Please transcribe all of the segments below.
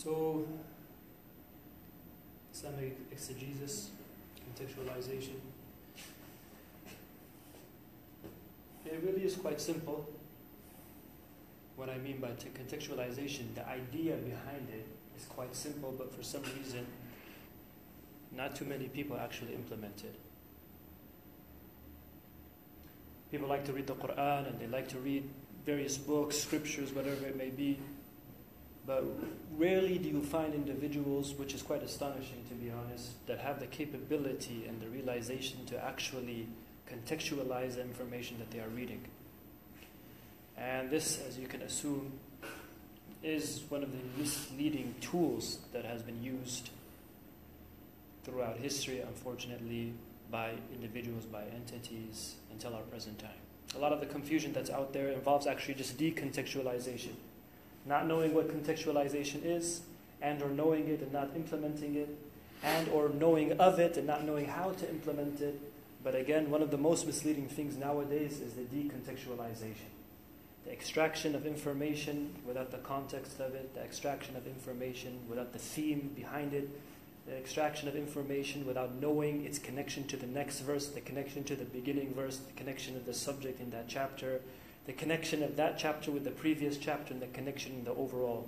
So, Islamic exegesis, contextualization. It really is quite simple. What I mean by contextualization, the idea behind it is quite simple, but for some reason, not too many people actually implement it. People like to read the Qur'an and they like to read various books, scriptures, whatever it may be. But rarely do you find individuals, which is quite astonishing to be honest, that have the capability and the realization to actually contextualize the information that they are reading. And this, as you can assume, is one of the misleading tools that has been used throughout history, unfortunately, by individuals, by entities, until our present time. A lot of the confusion that's out there involves actually just decontextualization. Not knowing what contextualization is, and or knowing it and not implementing it, and or knowing of it and not knowing how to implement it. But again, one of the most misleading things nowadays is the decontextualization. The extraction of information without the context of it, the extraction of information without the theme behind it, the extraction of information without knowing its connection to the next verse, the connection to the beginning verse, the connection of the subject in that chapter, the connection of that chapter with the previous chapter, and the connection in the overall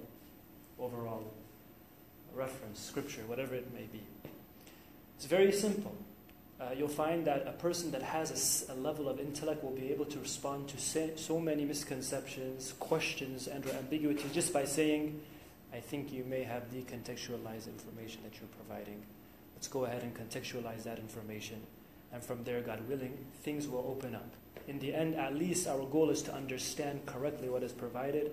reference, scripture, whatever it may be. It's very simple. You'll find that a person that has a level of intellect will be able to respond to so many misconceptions, questions, and or ambiguity just by saying, I think you may have decontextualized information that you're providing. Let's go ahead and contextualize that information. And from there, God willing, things will open up. In the end, at least our goal is to understand correctly what is provided.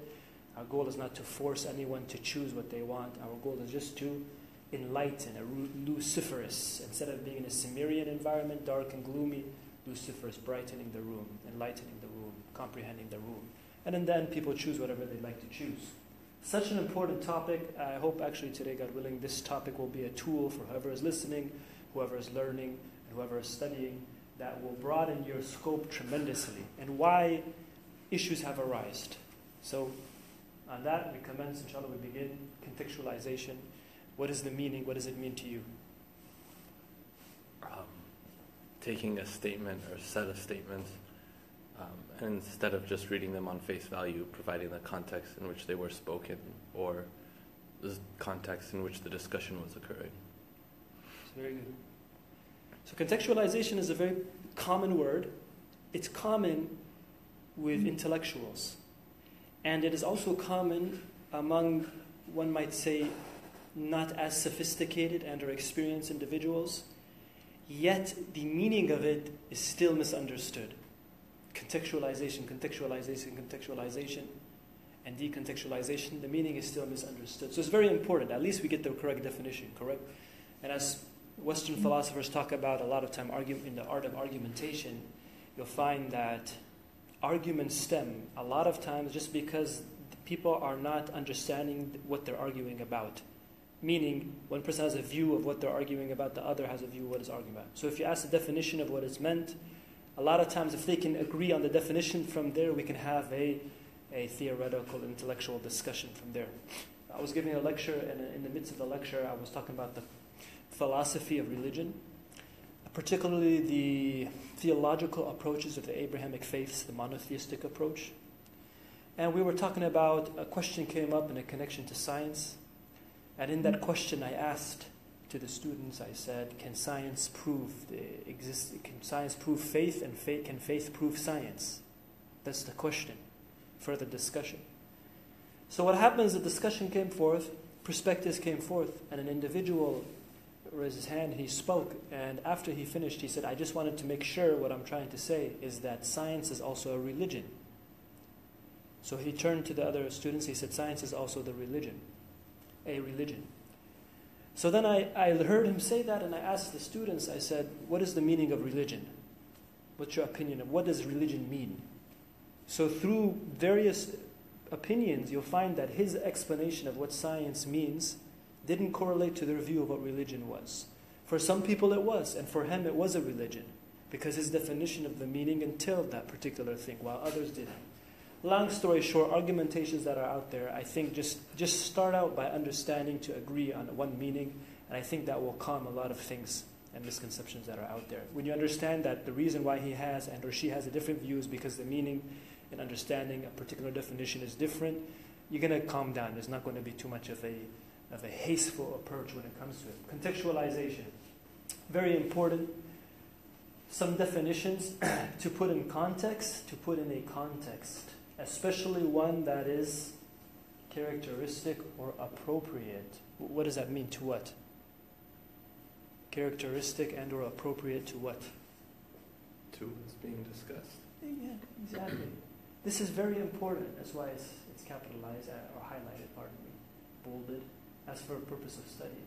Our goal is not to force anyone to choose what they want. Our goal is just to enlighten, a Luciferous. Instead of being in a Cimmerian environment, dark and gloomy, Luciferous, brightening the room, enlightening the room, comprehending the room. And in the end, people choose whatever they like to choose. Such an important topic. I hope actually today, God willing, this topic will be a tool for whoever is listening, whoever is learning, and whoever is studying, that will broaden your scope tremendously, and why issues have arisen. So on that, we commence, inshallah, we begin contextualization. What is the meaning? What does it mean to you? Taking a statement or a set of statements, and instead of just reading them on face value, providing the context in which they were spoken, or the context in which the discussion was occurring. It's very good. So contextualization is a very common word. It's common with intellectuals. And it is also common among, one might say, not as sophisticated and or experienced individuals. Yet the meaning of it is still misunderstood. Contextualization, contextualization, contextualization, and decontextualization, the meaning is still misunderstood. So it's very important. At least we get the correct definition, correct? And as Western philosophers talk about a lot of time in the art of argumentation, you'll find that arguments stem a lot of times just because people are not understanding what they're arguing about. Meaning, one person has a view of what they're arguing about, the other has a view of what is arguing about. So if you ask the definition of what is meant, a lot of times if they can agree on the definition, from there we can have a theoretical, intellectual discussion from there. I was giving a lecture, and in the midst of the lecture I was talking about the philosophy of religion, particularly the theological approaches of the Abrahamic faiths, the monotheistic approach. And we were talking about, a question came up in a connection to science. And in that question I asked to the students, I said, can science prove faith, and can faith prove science? That's the question. Further discussion. So what happens, the discussion came forth, perspectives came forth, and an individual raised his hand and he spoke. And after he finished, he said, I just wanted to make sure what I'm trying to say is that science is also a religion. So he turned to the other students, he said, science is also the religion. A religion. So then I heard him say that, and I asked the students, I said, what is the meaning of religion? What's your opinion of what does religion mean? So through various opinions, you'll find that his explanation of what science means didn't correlate to their view of what religion was. For some people it was, and for him it was a religion, because his definition of the meaning entailed that particular thing, while others didn't. long story short, argumentations that are out there, I think just start out by understanding to agree on one meaning, and I think that will calm a lot of things and misconceptions that are out there. When you understand that the reason why he has and or she has a different view is because the meaning and understanding a particular definition is different, you're going to calm down. There's not going to be too much of a hasteful approach when it comes to it. Contextualization, very important. Some definitions to put in context, to put in a context, especially one that is characteristic or appropriate. What does that mean? To what? Characteristic and or appropriate to what? To what's being discussed. Yeah, exactly. This is very important. That's why it's capitalized or highlighted, pardon me, bolded, as for a purpose of study.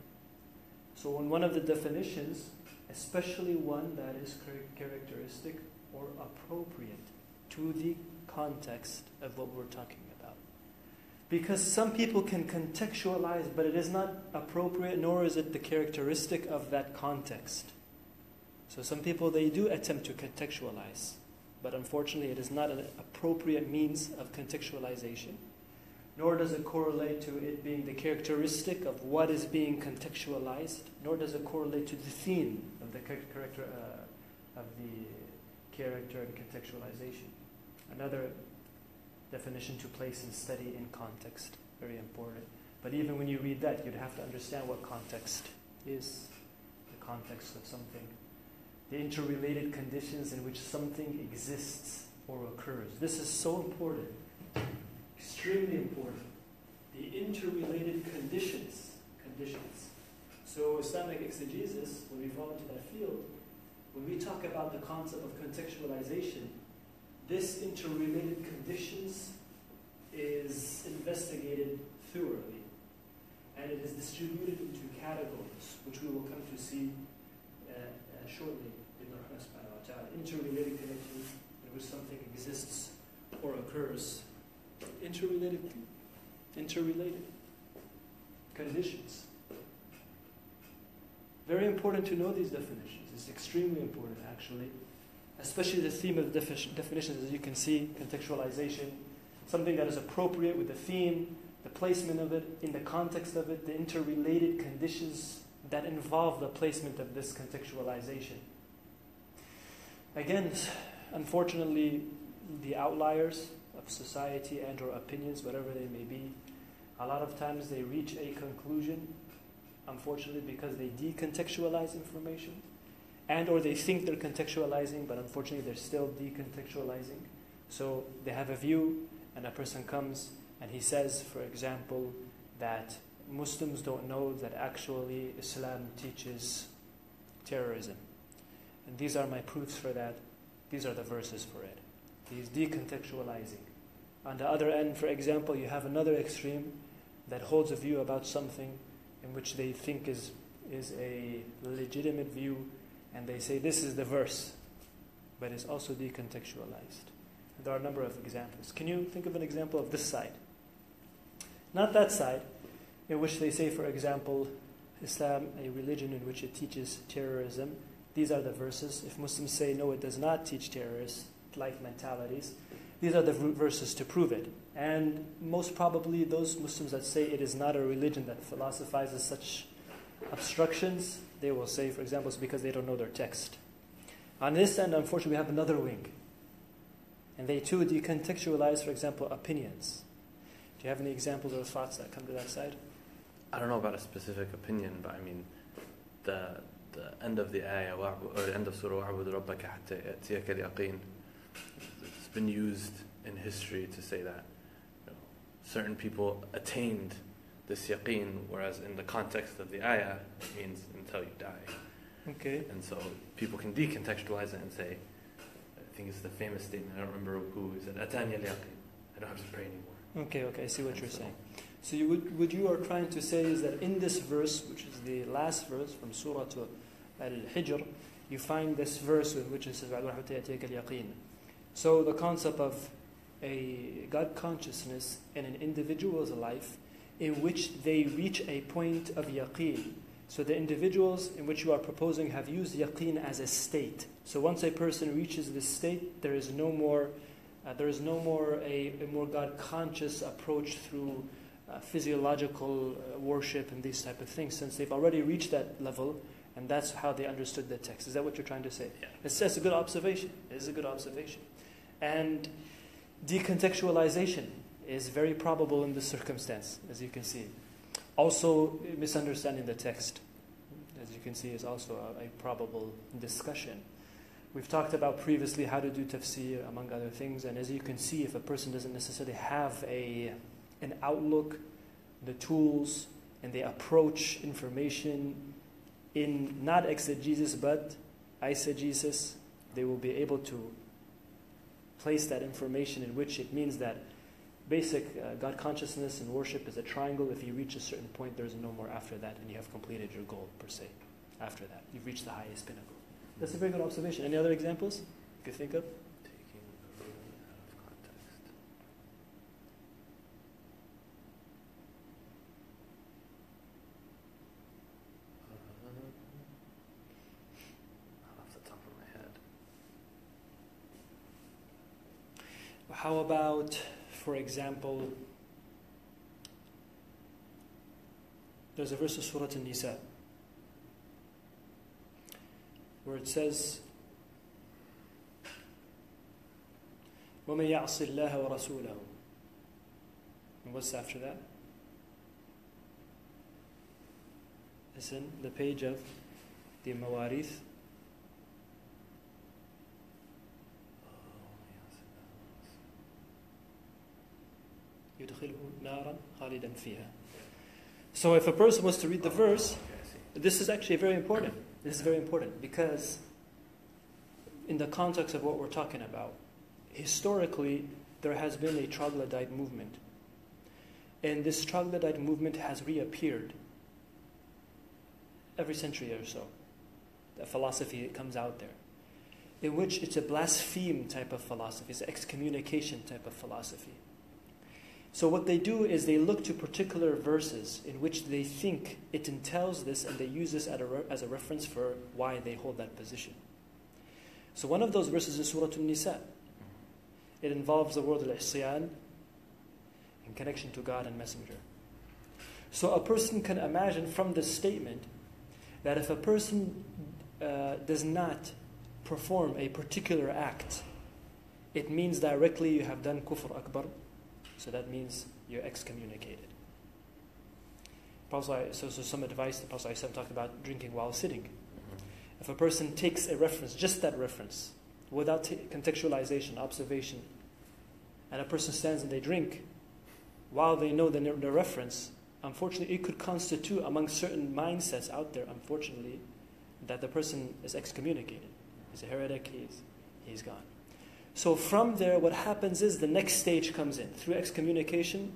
So in one of the definitions, especially one that is characteristic or appropriate to the context of what we're talking about. Because some people can contextualize, but it is not appropriate, nor is it the characteristic of that context. So some people, they do attempt to contextualize, but unfortunately it is not an appropriate means of contextualization, nor does it correlate to it being the characteristic of what is being contextualized, nor does it correlate to the theme of the character and contextualization. Another definition to place and study in context, very important. But even when you read that, you'd have to understand what context is, the context of something, the interrelated conditions in which something exists or occurs. This is so important. Extremely important. The interrelated conditions. So Islamic exegesis, when we fall into that field, when we talk about the concept of contextualization, this interrelated conditions is investigated thoroughly, and it is distributed into categories, which we will come to see shortly. Interrelated connections in which something exists or occurs. Interrelated conditions. Very important to know these definitions. It's extremely important, actually. Especially the theme of the definitions, as you can see, contextualization, something that is appropriate with the theme, the placement of it, in the context of it, the interrelated conditions that involve the placement of this contextualization. Again, unfortunately, the outliers of society and or opinions, whatever they may be, a lot of times they reach a conclusion, unfortunately, because they decontextualize information, and or they think they're contextualizing, but unfortunately they're still decontextualizing. So they have a view, and a person comes and he says, for example, that Muslims don't know that actually Islam teaches terrorism. And these are my proofs for that. These are the verses for it. He's decontextualizing. On the other end, for example, you have another extreme that holds a view about something in which they think is a legitimate view, and they say this is the verse, but it's also decontextualized. There are a number of examples. Can you think of an example of this side? Not that side, in which they say, for example, Islam, a religion in which it teaches terrorism. These are the verses. If Muslims say, no, it does not teach terrorist-like mentalities, these are the verses to prove it. And most probably those Muslims that say it is not a religion that philosophizes such obstructions, they will say, for example, it's because they don't know their text. On this end, unfortunately, we have another wing. And they too decontextualize, for example, opinions. Do you have any examples or thoughts that come to that side? I don't know about a specific opinion, but I mean, the end of the ayah, or the end of Surah وَعْبُدْ رَبَّكَ حَتَّى يَأْتِيَكَ الْيَقِينُ, it's been used in history to say that certain people attained this yaqeen, whereas in the context of the ayah, it means until you die. Okay. And so people can decontextualize it and say, I think it's the famous statement, I don't remember who, is it, Atani al-yaqeen, I don't have to pray anymore. Okay, I see what you're saying. So what you are trying to say is that in this verse, which is the last verse from Surah Al-Hijr, you find this verse in which it says, so the concept of a God consciousness in an individual's life in which they reach a point of yaqeen. So the individuals in which you are proposing have used yaqeen as a state. So once a person reaches this state, there is no more There is no more a more God-conscious approach through physiological worship and these type of things, since they've already reached that level, and that's how they understood the text. Is that what you're trying to say? Yeah. It's a good observation. It is a good observation. And decontextualization is very probable in this circumstance, as you can see. Also, misunderstanding the text, as you can see, is also a probable discussion. We've talked about previously how to do tafsir, among other things, and as you can see, if a person doesn't necessarily have an outlook, the tools, and they approach information in not exegesis but eisegesis, they will be able to place that information in which it means that basic God consciousness and worship is a triangle. If you reach a certain point, there's no more after that, and you have completed your goal, per se. After that, you've reached the highest pinnacle. That's a very good observation. Any other examples you could think of? Taking the ruling out of context. Not off the top of my head. How about, for example, there's a verse of Surah An-Nisa where it says, وَمَن يَعْصِ اللَّهَ وَرَسُولَهُ. And what's after that? It's in the page of the Mawarith. يُدْخِلْهُ نَارًا خَالِدًا فِيهَا. So if a person was to read the verse, this is actually very important. This is very important because in the context of what we're talking about, historically, there has been a troglodyte movement. And this troglodyte movement has reappeared every century or so. The philosophy that comes out there, in which it's a blaspheme type of philosophy, it's an excommunication type of philosophy. So what they do is they look to particular verses in which they think it entails this, and they use this as a reference for why they hold that position. So one of those verses is Surah An-Nisa. It involves the word al-Isyan in connection to God and Messenger. So a person can imagine from this statement that if a person does not perform a particular act, it means directly you have done kufr akbar. So that means you're excommunicated. So some advice the Prophet ﷺ talked about drinking while sitting. If a person takes a reference, just that reference, without contextualization, observation, and a person stands and they drink, while they know the reference, unfortunately it could constitute among certain mindsets out there, unfortunately, that the person is excommunicated. He's a heretic, he's gone. So from there, what happens is the next stage comes in. Through excommunication,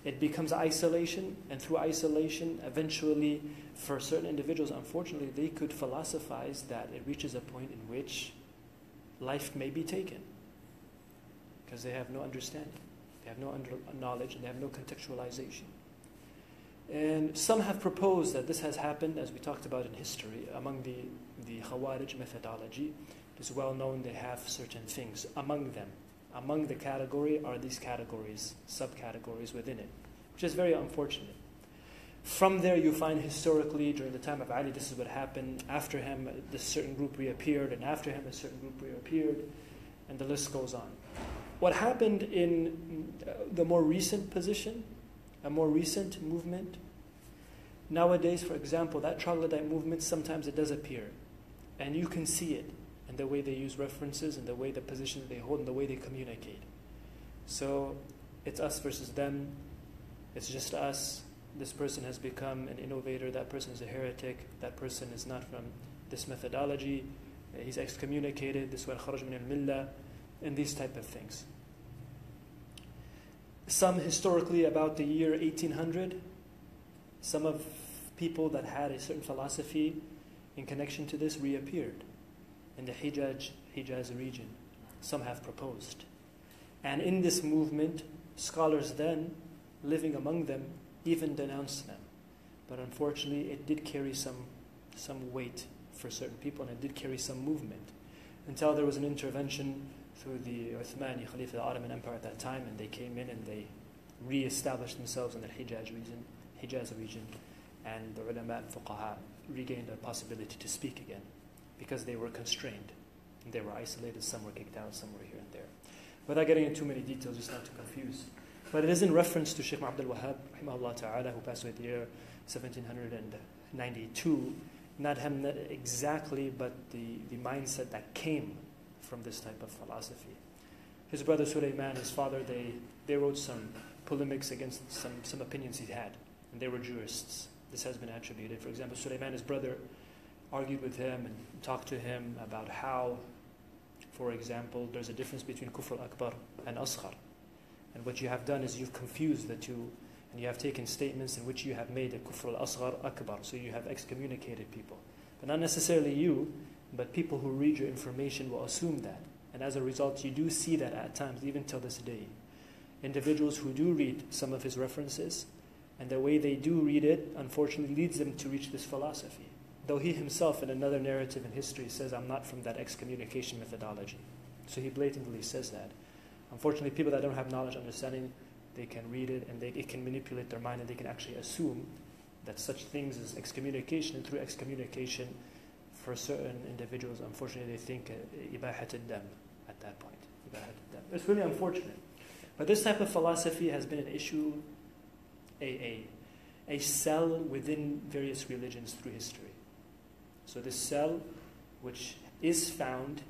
it becomes isolation, and through isolation, eventually, for certain individuals, unfortunately, they could philosophize that it reaches a point in which life may be taken because they have no understanding, they have no knowledge, and they have no contextualization. And some have proposed that this has happened, as we talked about in history, among the Khawarij methodology. It's well known they have certain things among them. Among the category are these categories, subcategories within it, which is very unfortunate. From there you find historically, during the time of Ali, this is what happened. After him, this certain group reappeared, and after him, a certain group reappeared, and the list goes on. What happened in the more recent position, a more recent movement, nowadays, for example, that troglodyte movement, sometimes it does appear, and you can see it. And the way they use references, and the way the position they hold, and the way they communicate. So it's us versus them. It's just us. This person has become an innovator. That person is a heretic. That person is not from this methodology. He's excommunicated. This one kharaj min al-millah, and these type of things. Some historically about the year 1800, some of people that had a certain philosophy in connection to this reappeared in the Hijaz region. Some have proposed. And in this movement, scholars then, living among them, even denounced them. But unfortunately, it did carry some weight for certain people, and it did carry some movement, until there was an intervention through the Uthmani Khalifa, the Ottoman Empire at that time, and they came in and they re-established themselves in the Hijaz region, and the ulama and fuqaha regained the possibility to speak again because they were constrained. They were isolated, some were kicked out, some were here and there. Without getting into too many details, just not to confuse. But it is in reference to Sheikh Abdul Wahhab, rahimahullah ta'ala, who passed away in the year 1792. Not him exactly, but the mindset that came from this type of philosophy. His brother Sulaiman, his father, they wrote some polemics against some opinions he had, and they were jurists. This has been attributed. For example, Sulaiman, his brother, argued with him and talked to him about how, for example, there's a difference between kufr akbar and asghar. And what you have done is you've confused the two, and you have taken statements in which you have made a kufr al-asghar akbar, so you have excommunicated people. But not necessarily you, but people who read your information will assume that. And as a result, you do see that at times, even till this day. Individuals who do read some of his references, and the way they do read it, unfortunately, leads them to reach this philosophy. Though he himself, in another narrative in history, says, I'm not from that excommunication methodology. So he blatantly says that. Unfortunately, people that don't have knowledge, understanding, they can read it, and it can manipulate their mind, and they can actually assume that such things as excommunication, and through excommunication, for certain individuals, unfortunately, they think ibahat al-dam at that point. It's really unfortunate. But this type of philosophy has been an issue, a cell within various religions through history. So this cell, which is found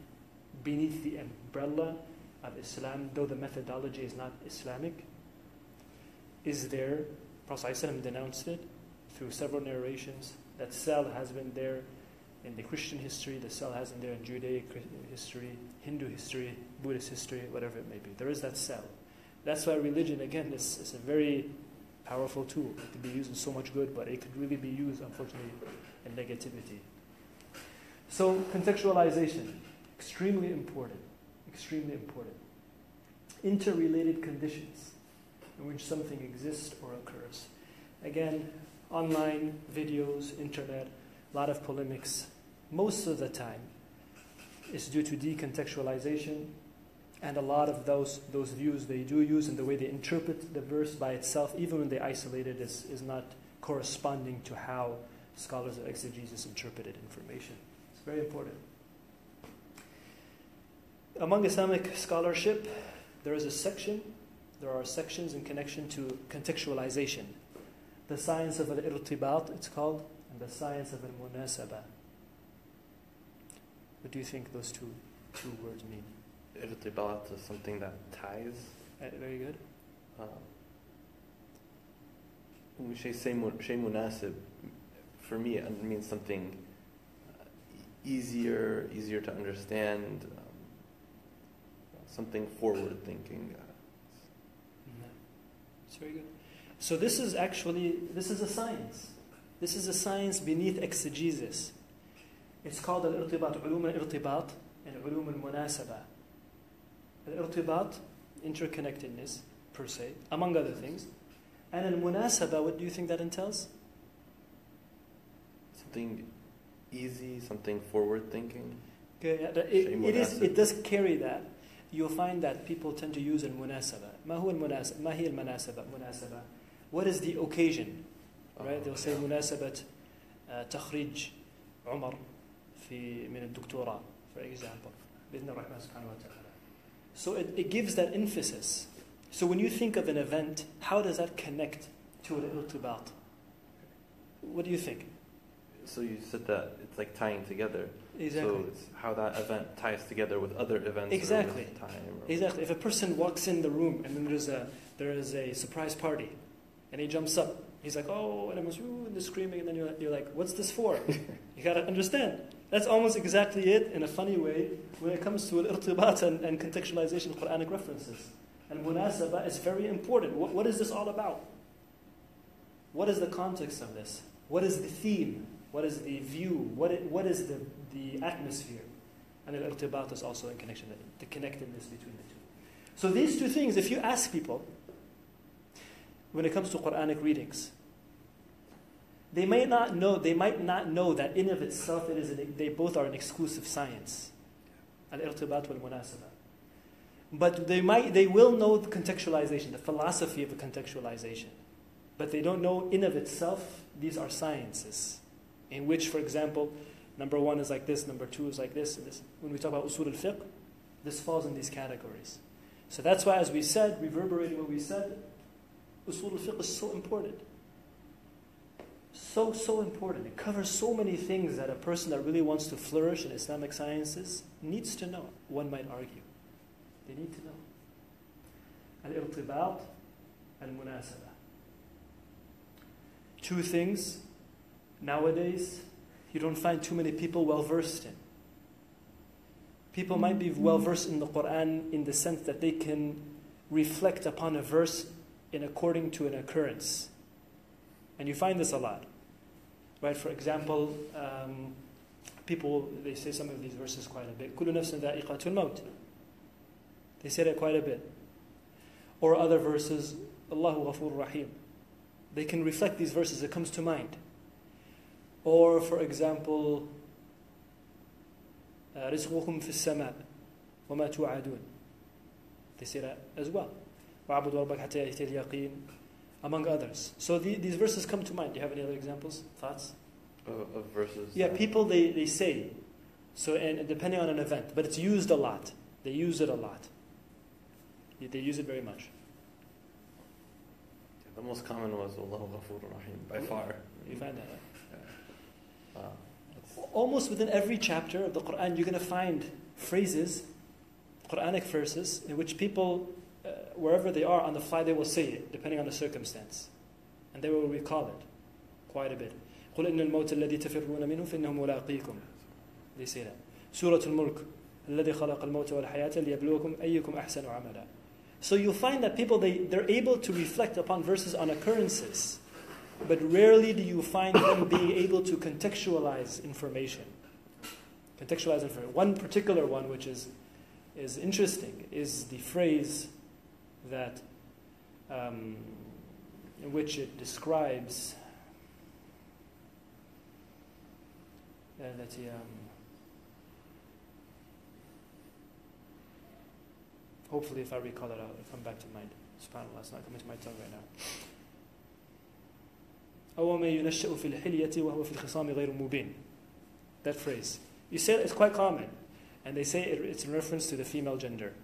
beneath the umbrella of Islam, though the methodology is not Islamic, is there. Prophet ﷺ denounced it through several narrations. That cell has been there in the Christian history, the cell has been there in Judaic history, Hindu history, Buddhist history, whatever it may be. There is that cell. That's why religion, again, is a very powerful tool. It could be used in so much good, but it could really be used, unfortunately, in negativity. So, contextualization, extremely important. Extremely important. Interrelated conditions in which something exists or occurs. Again, online, videos, internet, a lot of polemics. Most of the time, it's due to decontextualization, and a lot of those views they do use and the way they interpret the verse by itself, even when they isolate it, is not corresponding to how scholars of exegesis interpreted information. It's very important. Among Islamic scholarship, there are sections in connection to contextualization. The science of al-irtibat, it's called, and the science of al-munasaba. What do you think those two words mean? Irtibat is something that ties. Very good. When we say munasib, for me it means something easier to understand, something forward-thinking. It's very good. So this is a science. This is a science beneath exegesis. It's called al-irtibat, ulum al-irtibat, and ulum al-munasaba. Al-irtibat, interconnectedness, per se, among other things. And al-munasaba, what do you think that entails? Something easy, something forward-thinking. Okay, it does carry that. You'll find that people tend to use al-munasaba. ما هو المناسبة؟ ما هي المناسبة؟ مناسبة. What is the occasion? Right? They'll say مناسبة تخريج عمر من الدكتوراه, for example. بإذن الرحمن سبحانه وتعالى. So it gives that emphasis. So when you think of an event, how does that connect to al-irtibat? What do you think? So you said that it's like tying together. Exactly. So it's how that event ties together with other events. Exactly. Time Exactly. If a person walks in the room and then there is a surprise party, and he jumps up, he's like, oh, and everyone's and they're screaming, and then you're like, what's this for? You gotta understand. That's almost exactly it in a funny way when it comes to al-irtibat and contextualization of Qur'anic references. And munasaba is very important. What is this all about? What is the context of this? What is the theme? What is the view? What is the atmosphere? And al-irtibat is also in connection, the connectedness between the two. So these two things, if you ask people, when it comes to Qur'anic readings, they might not know that in of itself they both are an exclusive science. Al-irtibat wal-munasaba. But they will know the contextualization, the philosophy of the contextualization. But they don't know in of itself, these are sciences. In which, for example, number 1 is like this, number 2 is like this, and this. When we talk about usul al-fiqh, this falls in these categories. So that's why, as we said, reverberating what we said, usul al-fiqh is so important. So important. It covers so many things that a person that really wants to flourish in Islamic sciences needs to know, one might argue. They need to know. Al-irtibat, al-munasaba. 2 things nowadays you don't find too many people well versed in. People might be well versed in the Quran in the sense that they can reflect upon a verse according to an occurrence. And you find this a lot. Right? For example, people, they say some of these verses quite a bit. كُلُّ نَفْسٍ ذَائِقَةُ الْمَوْتِ. They say that quite a bit. Or other verses, Allahu Ghafur Rahim. They can reflect these verses, it comes to mind. Or, for example, رِزْقُكُمْ فِي السَّمَاءِ وَمَا تُوعَدُونَ. They say that as well. وَعَبُدْ رَبَّكَ حَتَّى يَأْتِيَ الْيَقِينُ. Among others. So these verses come to mind. Do you have any other examples, thoughts? Of verses? Yeah, people, they say. So, and depending on an event. But it's used a lot. They use it a lot. They use it very much. The most common was Allahu Ghafur Rahim, by far. You find that? Yeah. Almost within every chapter of the Quran, you're going to find phrases, Qur'anic verses, in which people, wherever they are on the fly, they will say it, depending on the circumstance. And they will recall it quite a bit. قُلْ إِنَّ الْمَوْتَ الَّذِي تَفِرُّونَ مِنْهُ فَإِنَّهُ مُلَاقِيكُم. They say that. Surah Al-Mulk. الَّذِي خَلَقَ الْمَوْتَ وَالْحَيَاةَ لِيَبْلُوَكُمْ أَيُّكُمْ أَحْسَنُ عَمَلًا. So you'll find that people, they're able to reflect upon verses on occurrences, but rarely do you find them being able to contextualize information. One particular one, which is interesting, is the phrase that, in which it describes hopefully, if I recall it, it'll come back to mind. SubhanAllah, it's not coming to my tongue right now. أَوَمَن يُنَشَّأُ فِي الْحِلْيَةِ وَهُوَ فِي الْخِصَامِ غَيْرُ مُبِينٍ. That phrase. You say it's quite common. And they say it's in reference to the female gender.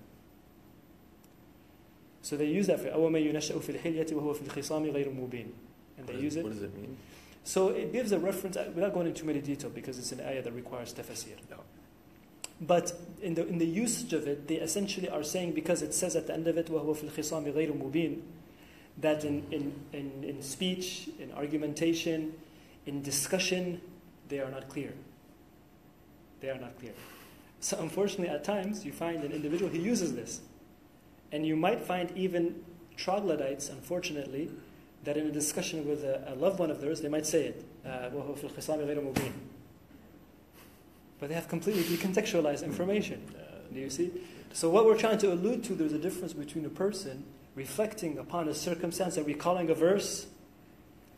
So they use that phrase. أَوَمَن يُنَشَّأُ فِي الْحِلْيَةِ وَهُوَ فِي الْخِصَامِ غَيْرُ مُبِينٍ. And they use it. What does it mean? So it gives a reference, without going into too many detail, because it's an ayah that requires tafsir. No. But in the usage of it, they essentially are saying, because it says at the end of it, وَهُوَ فِي الْخِصَامِ غَيْرُ مُبِينٍ, that in speech, in argumentation, in discussion, they are not clear. They are not clear. So unfortunately, at times, you find an individual who uses this. And you might find even troglodytes, unfortunately, that in a discussion with a loved one of theirs, they might say it. وَهُوَ فِي الْخِصَامِ غَيْرُ مُبِينٍ. But they have completely decontextualized information. Do you see? So what we're trying to allude to, there's a difference between a person reflecting upon a circumstance and recalling a verse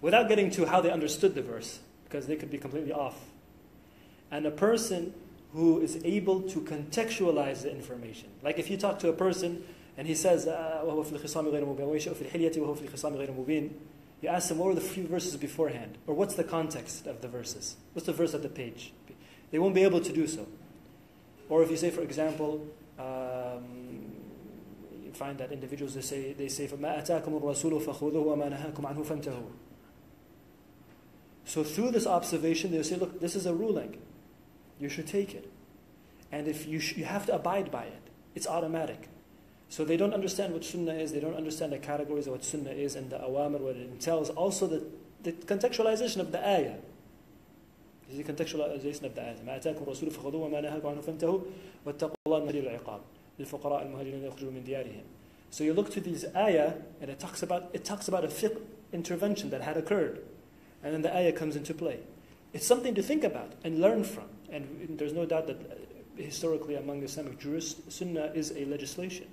without getting to how they understood the verse, because they could be completely off. And a person who is able to contextualize the information. Like if you talk to a person and he says, وَهُوَ فِي الْخِصَامِ غَيْرُ مُبِينٍ وَيَشَأُ فِي الْحِلْيَةِ وَهُوَ فِي الْخِصَامِ غَيْرُ مُبِينٍ. You ask them, what were the few verses beforehand? Or what's the context of the verses? What's the verse of the page? They won't be able to do so. Or if you say, for example, you find that individuals, they say, فَمَا أَتَاكُمُ الرَّسُولُ فَخُذُوهُ وَمَا نَهَاكُمْ عَنْهُ فَانْتَهُوا. So through this observation, they'll say, look, this is a ruling. You should take it. And if you have to abide by it. It's automatic. So they don't understand what sunnah is. They don't understand the categories of what sunnah is and the awamir, what it entails. Also the contextualization of the ayah. This is the contextualization of the ayah. مَا أَتَاكُمْ الرَّسُولُ فَخُذُوهُ وَمَا نَهَاكُمْ عَنْهُ فَانْتَهُوا وَاتَّقُوا اللَّهَ الَّذِي الْعِقَابِ لِلْفُقَرَاءِ الْمُهَاجِرِينَ يَخْرُجُوا مِنْ دِيَارِهِمْ. So you look to these ayah, and it talks about a fiqh intervention that had occurred. And then the ayah comes into play. It's something to think about and learn from. And there's no doubt that historically among the Islamic jurists, sunnah is a legislation.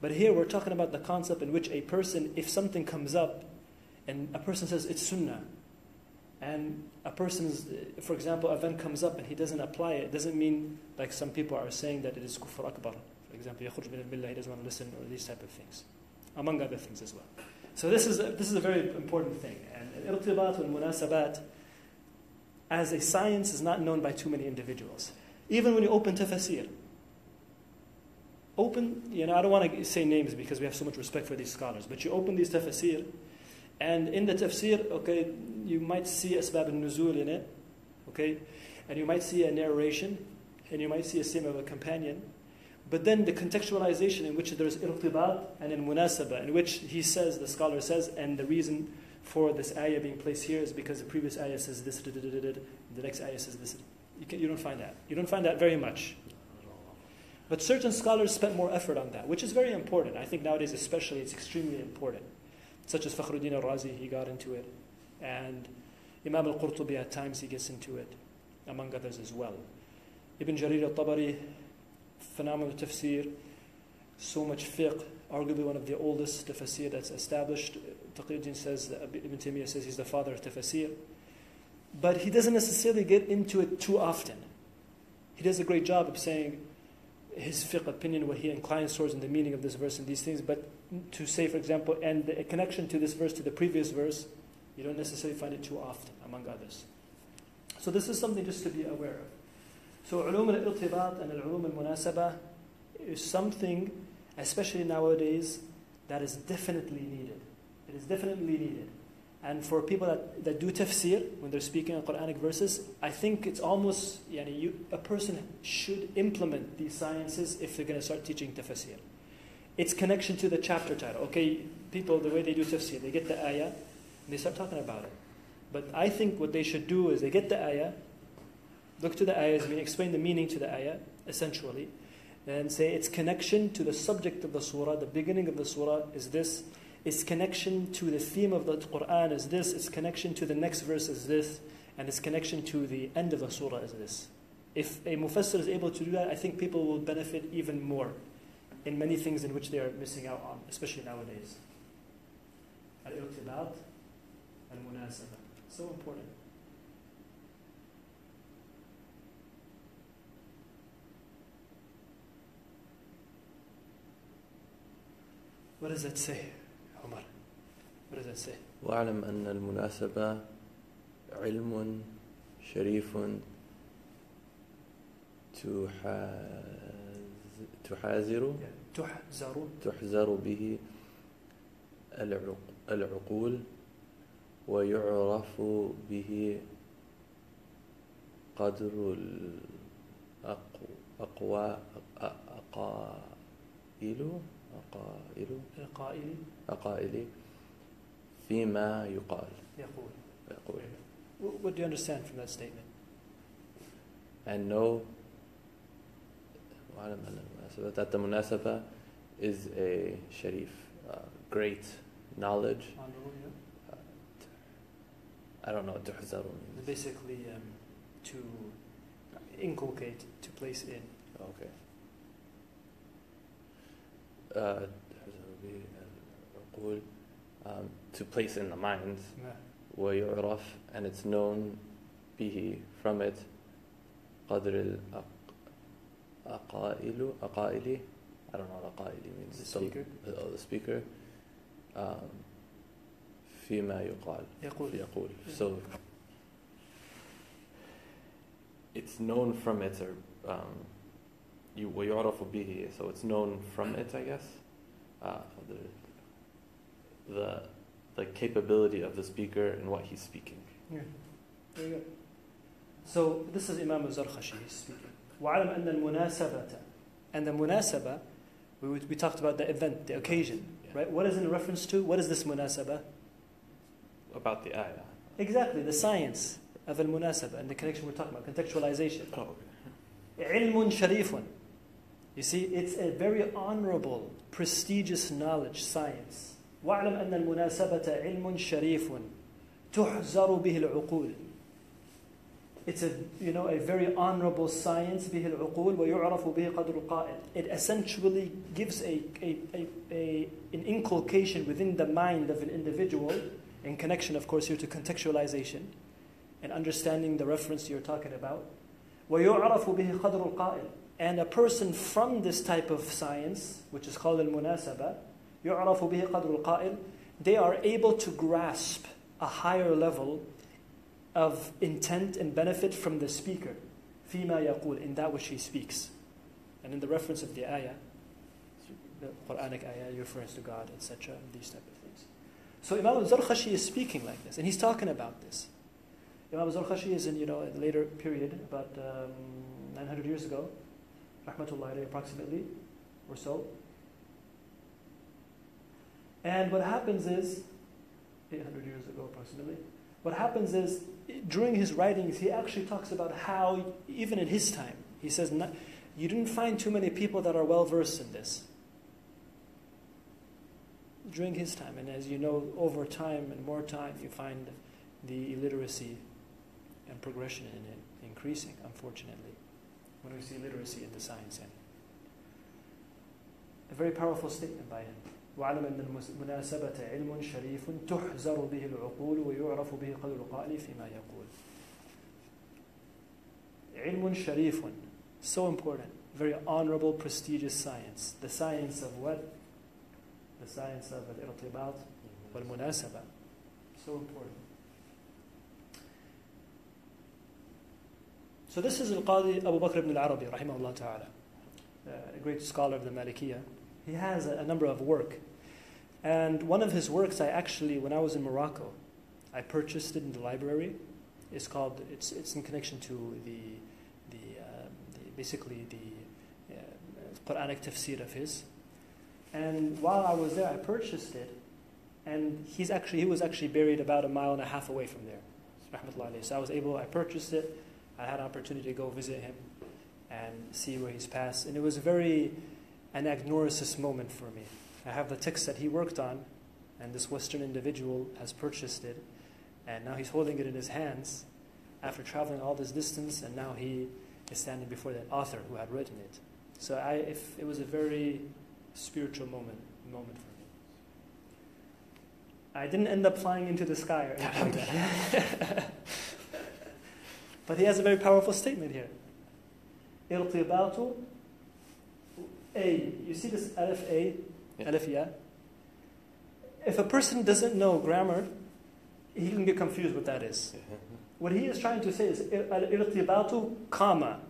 But here we're talking about the concept in which a person, if something comes up, and a person says it's sunnah, and a person's, for example, event comes up and he doesn't apply it, doesn't mean, like some people are saying, that it is kufr akbar, for For example, يخرج من الملة, he doesn't want to listen, or these type of things, among other things as well. So this is a very important thing. And al-irtibat wal-munasabat as a science is not known by too many individuals. Even when you open tafsir, I don't want to say names because we have so much respect for these scholars, but you open these tafsir, and in the tafsir, okay, you might see asbab al-nuzul in it, okay, and you might see a narration, and you might see a sim of a companion, but then the contextualization in which there's irtibat and in munasaba, in which the scholar says, and the reason for this ayah being placed here is because the previous ayah says this, the next ayah says this. You don't find that. You don't find that very much. But certain scholars spent more effort on that, which is very important. I think nowadays especially it's extremely important. Such as Fakhruddin al-Razi, he got into it. And Imam al-Qurtubi at times he gets into it, among others as well. Ibn Jarir al-Tabari, phenomenal tafsir, so much fiqh, arguably one of the oldest tafsir that's established. Taqiyuddin says, Ibn Taymiyyah says he's the father of tafsir. But he doesn't necessarily get into it too often. He does a great job of saying his fiqh opinion, what he inclines towards in the meaning of this verse and these things, but to say, for example, and the connection to this verse to the previous verse, you don't necessarily find it too often, among others. So this is something just to be aware of. So ulum al-irtibat and ulum al-munasaba is something, especially nowadays, that is definitely needed. It is definitely needed. And for people that do tafsir, when they're speaking on Qur'anic verses, I think it's almost, a person should implement these sciences if they're going to start teaching tafsir. Its connection to the chapter title. Okay, people, the way they do tafsir, they get the ayah, and they start talking about it. But I think what they should do is they get the ayah, look to the ayahs, explain the meaning to the ayah, essentially, and say its connection to the subject of the surah, the beginning of the surah is this, its connection to the theme of the Qur'an is this, its connection to the next verse is this, and its connection to the end of the surah is this. If a mufassir is able to do that, I think people will benefit even more in many things in which they are missing out on, especially nowadays. Al-irtibat, al-munasaba. So important. What does that say, Omar? What does that say? وَاعْلَمْ أَنَّ الْمُنَاسَبَةَ عِلْمٌ شَرِيفٌ تحذر به العقول ويعرف به قدر الأقائل فيما يقال. What do you understand from that statement? And know that the munasaba is a sharif, great knowledge. I don't know what tuhzaru means. Basically, to inculcate, to place in. Okay. To place in the minds. ويعرف, and it's known به, from it, قدر الأقائل, I don't know what أقائل means. The speaker. The speaker. فيما يقول. So it's known from it, or ويعرف به, so it's known from it, I guess. The capability of the speaker and what he's speaking. Yeah, very good. So this is Imam al-Zarkhashi, he's speaking. وَعَلَمْ أَنَّ الْمُنَاسَبَةَ. And the munasaba, we talked about the event, the occasion, right? What is in reference to? What is this munasaba? About the ayah. Exactly, the science of al-munasaba and the connection we're talking about, contextualization. Oh, okay. عِلْمٌ شَرِيفٌ. You see, it's a very honorable, prestigious knowledge, science. وَاعْلَمْ أَنَّ الْمُنَاسَبَةَ عِلْمٌ شَرِيفٌ تُحْزَرُ بِهِ الْعُقُولِ. It's a very honorable science, بِهِ الْعُقُولِ وَيُعْرَفُ بِهِ قَدْرُ الْقَائِلِ. It essentially gives an inculcation within the mind of an individual, in connection, of course, here to contextualization and understanding the reference you're talking about. وَيُعْرَفُ بِهِ قَدْرُ الْقَائِلِ. And a person from this type of science, which is called al-munasaba, يُعْرَفُ بِهِ قَدْرُ الْقَائِلِ, they are able to grasp a higher level of intent and benefit from the speaker, فِيمَا يَقُولُ, in that which he speaks. And in the reference of the ayah, the Qur'anic ayah, reference to God, etc., these type of things. So Imam al-Zarqashi is speaking like this, and he's talking about this. Imam al-Zarqashi is in, a later period, about 900 years ago, rahmatullahi alayhi, approximately, or so. And what happens is, 800 years ago approximately, what happens is, during his writings, he actually talks about how, even in his time, he says, you didn't find too many people that are well versed in this. During his time, and as you know, over time and more time, you find the illiteracy and progression in it increasing, unfortunately, when we see literacy in the science end. A very powerful statement by him. وَعَلَمَ أَنَّ الْمُنَاسَبَةَ عِلْمٌ شَرِيفٌ تُحْزَرُ بِهِ الْعُقُولُ وَيُعْرَفُ بِهِ قَدْرُ الْقَائِلِ فِيمَا يَقُولُ. عِلْمٌ شَرِيفٌ, so important, very honorable, prestigious science. The science of what? The science of al-irtibat wal-munasaba. So important. So this is Al-Qadi Abu Bakr ibn al-Arabi, rahimahullah ta'ala, a great scholar of the Malikiyah. He has a number of work. And one of his works, when I was in Morocco, I purchased it in the library. It's in connection to basically the Qur'anic tafsir of his. And while I was there, I purchased it. And he was actually buried about 1.5 miles away from there. Rahmatullahi alayhi. So I purchased it. I had an opportunity to go visit him and see where he's passed. And it was an agnosis moment for me. I have the text that he worked on, and this Western individual has purchased it, and now he's holding it in his hands after traveling all this distance, and now he is standing before that author who had written it. So it was a very spiritual moment for me. I didn't end up flying into the sky or anything like that. But he has a very powerful statement here. Irtibatu A. You see this alif A, alif ya? If a person doesn't know grammar, he can get confused what that is. What he is trying to say is irtibatu, comma,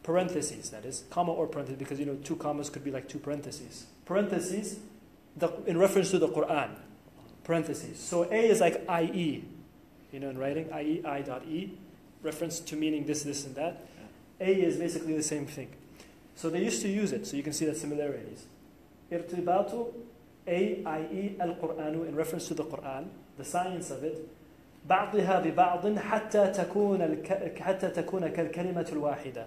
parentheses, that is, comma or parentheses, because 2 commas could be like 2 parentheses. Parentheses, in reference to the Qur'an, parentheses. So A is like IE, in writing, IE, I.E, reference to meaning this, and that. A is basically the same thing. So they used to use it, so you can see the similarities. Irtibatu A, I.E, al-Qur'anu, in reference to the Qur'an, the science of it. بعضها ببعض حتى تكون كالكلمة الواحدة.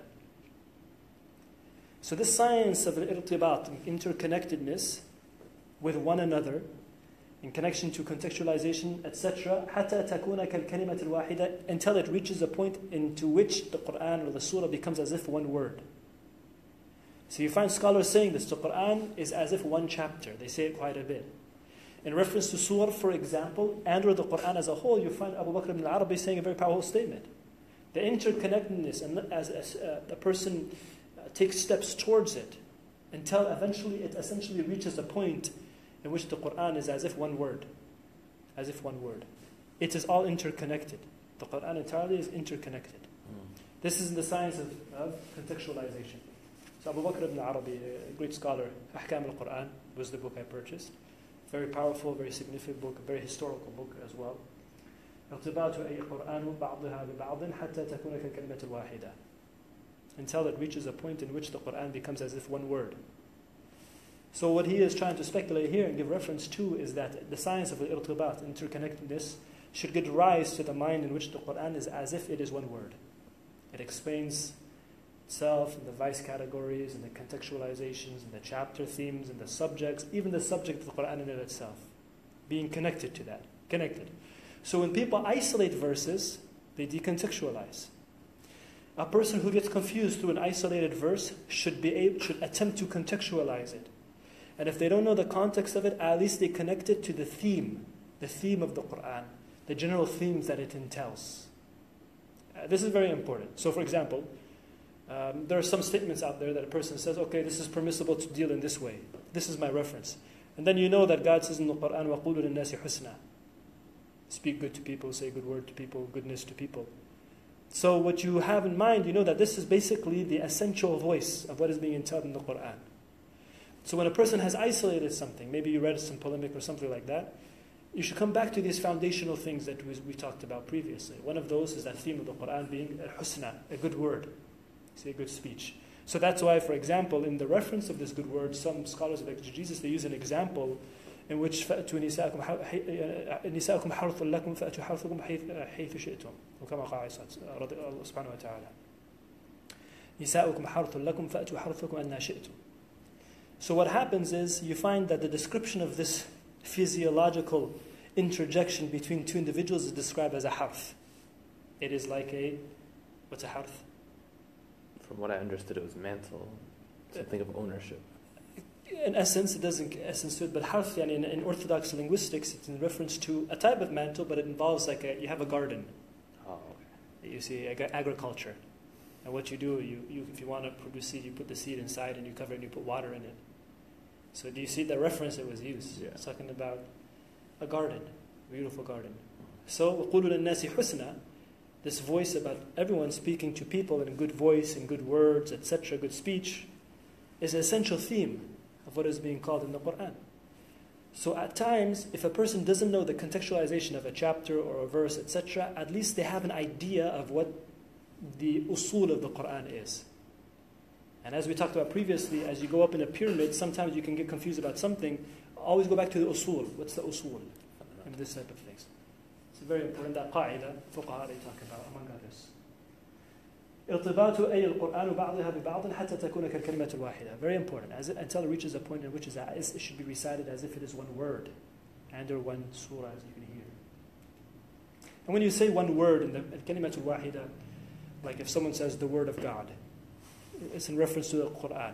So this science of irtibat, interconnectedness with one another, in connection to contextualization, etc., حتى تكون كالكلمة الواحدة, until it reaches a point into which the Qur'an or the surah becomes as if one word. So you find scholars saying this, the Qur'an is as if one chapter. They say it quite a bit. In reference to surah, for example, and or the Qur'an as a whole, you find Abu Bakr ibn al-Arabi saying a very powerful statement. The interconnectedness, and as a person takes steps towards it, until eventually it essentially reaches a point in which the Qur'an is as if one word. As if one word. It is all interconnected. The Qur'an entirely is interconnected. This is in the science of contextualization. So Abu Bakr ibn Arabi, a great scholar, Ahkam al-Qur'an was the book I purchased. Very powerful, very significant book, a very historical book as well. ارتباط أي قرآن بعضها ببعض حتى تكون كالكلمة الواحدة. Until it reaches a point in which the Qur'an becomes as if one word. So what he is trying to speculate here and give reference to is that the science of irtibat, interconnectedness, should give rise to the mind in which the Qur'an is as if it is one word. It explains itself and the vice categories and the contextualizations and the chapter themes and the subjects, even the subject of the Qur'an in it itself, being connected to that, connected. So when people isolate verses, they decontextualize. A person who gets confused through an isolated verse should attempt to contextualize it. And if they don't know the context of it, at least they connect it to the theme of the Qur'an, the general themes that it entails. This is very important. So for example, There are some statements out there that a person says, okay, this is permissible to deal in this way. This is my reference. And then you know that God says in the Qur'an, وَقُولُوا لِلنَّاسِ حُسْنًا. Speak good to people, say good word to people, goodness to people. So what you have in mind, you know that this is basically the essential voice of what is being taught in the Qur'an. So when a person has isolated something, maybe you read some polemic or something like that, you should come back to these foundational things that we talked about previously. One of those is that theme of the Qur'an being al-husna, a good word, say a good speech. So that's why, for example, in the reference of this good word, some scholars of exegesis, they use an example in which فَأْتُوا نِسَاءَكُمْ حَرْثٌ لَكُمْ فَأْتُوا حَرْثَكُمْ حَيْثُ شِئْتُمْ وكما قال الله سبحانه وتعالى نِسَاءُكُمْ حَرْثٌ لَكُمْ فَأْتُوا حَرْثَكُمْ أَنَّا شِئْتُمْ. So what happens is you find that the description of this physiological interjection between two individuals is described as a harth. It is like a, what's a harth? From what I understood, it was mantle, something of ownership. In essence, it doesn't essence to it, but harth, in Orthodox linguistics, it's in reference to a type of mantle, but it involves you have a garden. Oh, okay. You see, agriculture. And what you do, you if you want to produce seed, you put the seed inside and you cover it and you put water in it. So do you see the reference that was used? Yeah. It's talking about a garden, a beautiful garden. So, وَقُولُوا لِلنَّاسِ حُسْنًا, this voice about everyone speaking to people in a good voice and good words, etc., good speech, is an essential theme of what is being called in the Qur'an. So at times, if a person doesn't know the contextualization of a chapter or a verse, etc., at least they have an idea of what the usul of the Qur'an is. And as we talked about previously, as you go up in a pyramid, sometimes you can get confused about something. Always go back to the usul. What's the usul? And this type of things. It's very important that qaida, fuqaha, they talk about, among others. ارتباط أي القرآن بعضها ببعض حتى تكون كالكلمة الواحدة. Very important, until it reaches a point in which it should be recited as if it is one word, and or one surah, as you can hear. And when you say one word in the كلمة الواحدة, like if someone says the word of God, it's in reference to the Quran.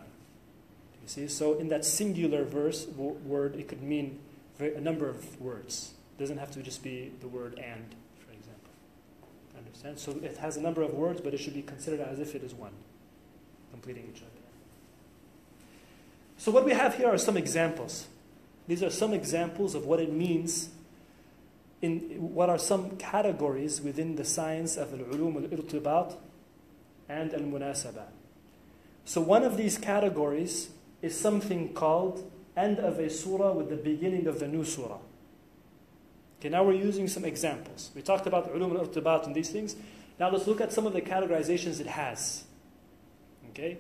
You see, so in that singular word, it could mean a number of words. It doesn't have to just be the word and. Understand? So it has a number of words, but it should be considered as if it is one, completing each other. So what we have here are some examples. These are some examples of what it means, what are some categories within the science of al-ulum al-irtibat and al-munasaba. So one of these categories is something called end of a surah with the beginning of the new surah. Okay, now we're using some examples. We talked about ulum al-irtibat and these things. Now let's look at some of the categorizations it has. Okay?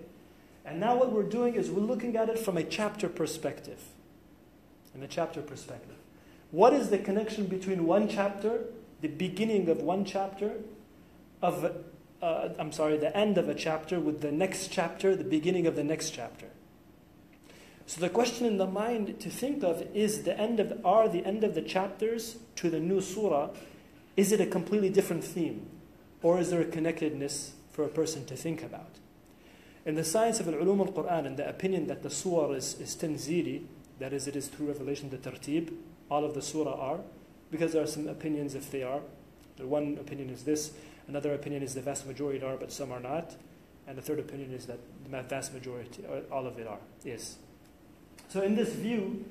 And now what we're doing is we're looking at it from a chapter perspective. In a chapter perspective. What is the connection between one chapter, the beginning of one chapter, the end of a chapter with the next chapter, the beginning of the next chapter? So the question in the mind to think of is the end of the chapters to the new surah, is it a completely different theme? Or is there a connectedness for a person to think about? In the science of al-ulum al-Quran and the opinion that the surah is tanzili, that is, it is through revelation, the tartib, all of the surah are, because there are some opinions if they are. The one opinion is this, another opinion is the vast majority are, but some are not, and the third opinion is that the vast majority, or all of it is. So in this view,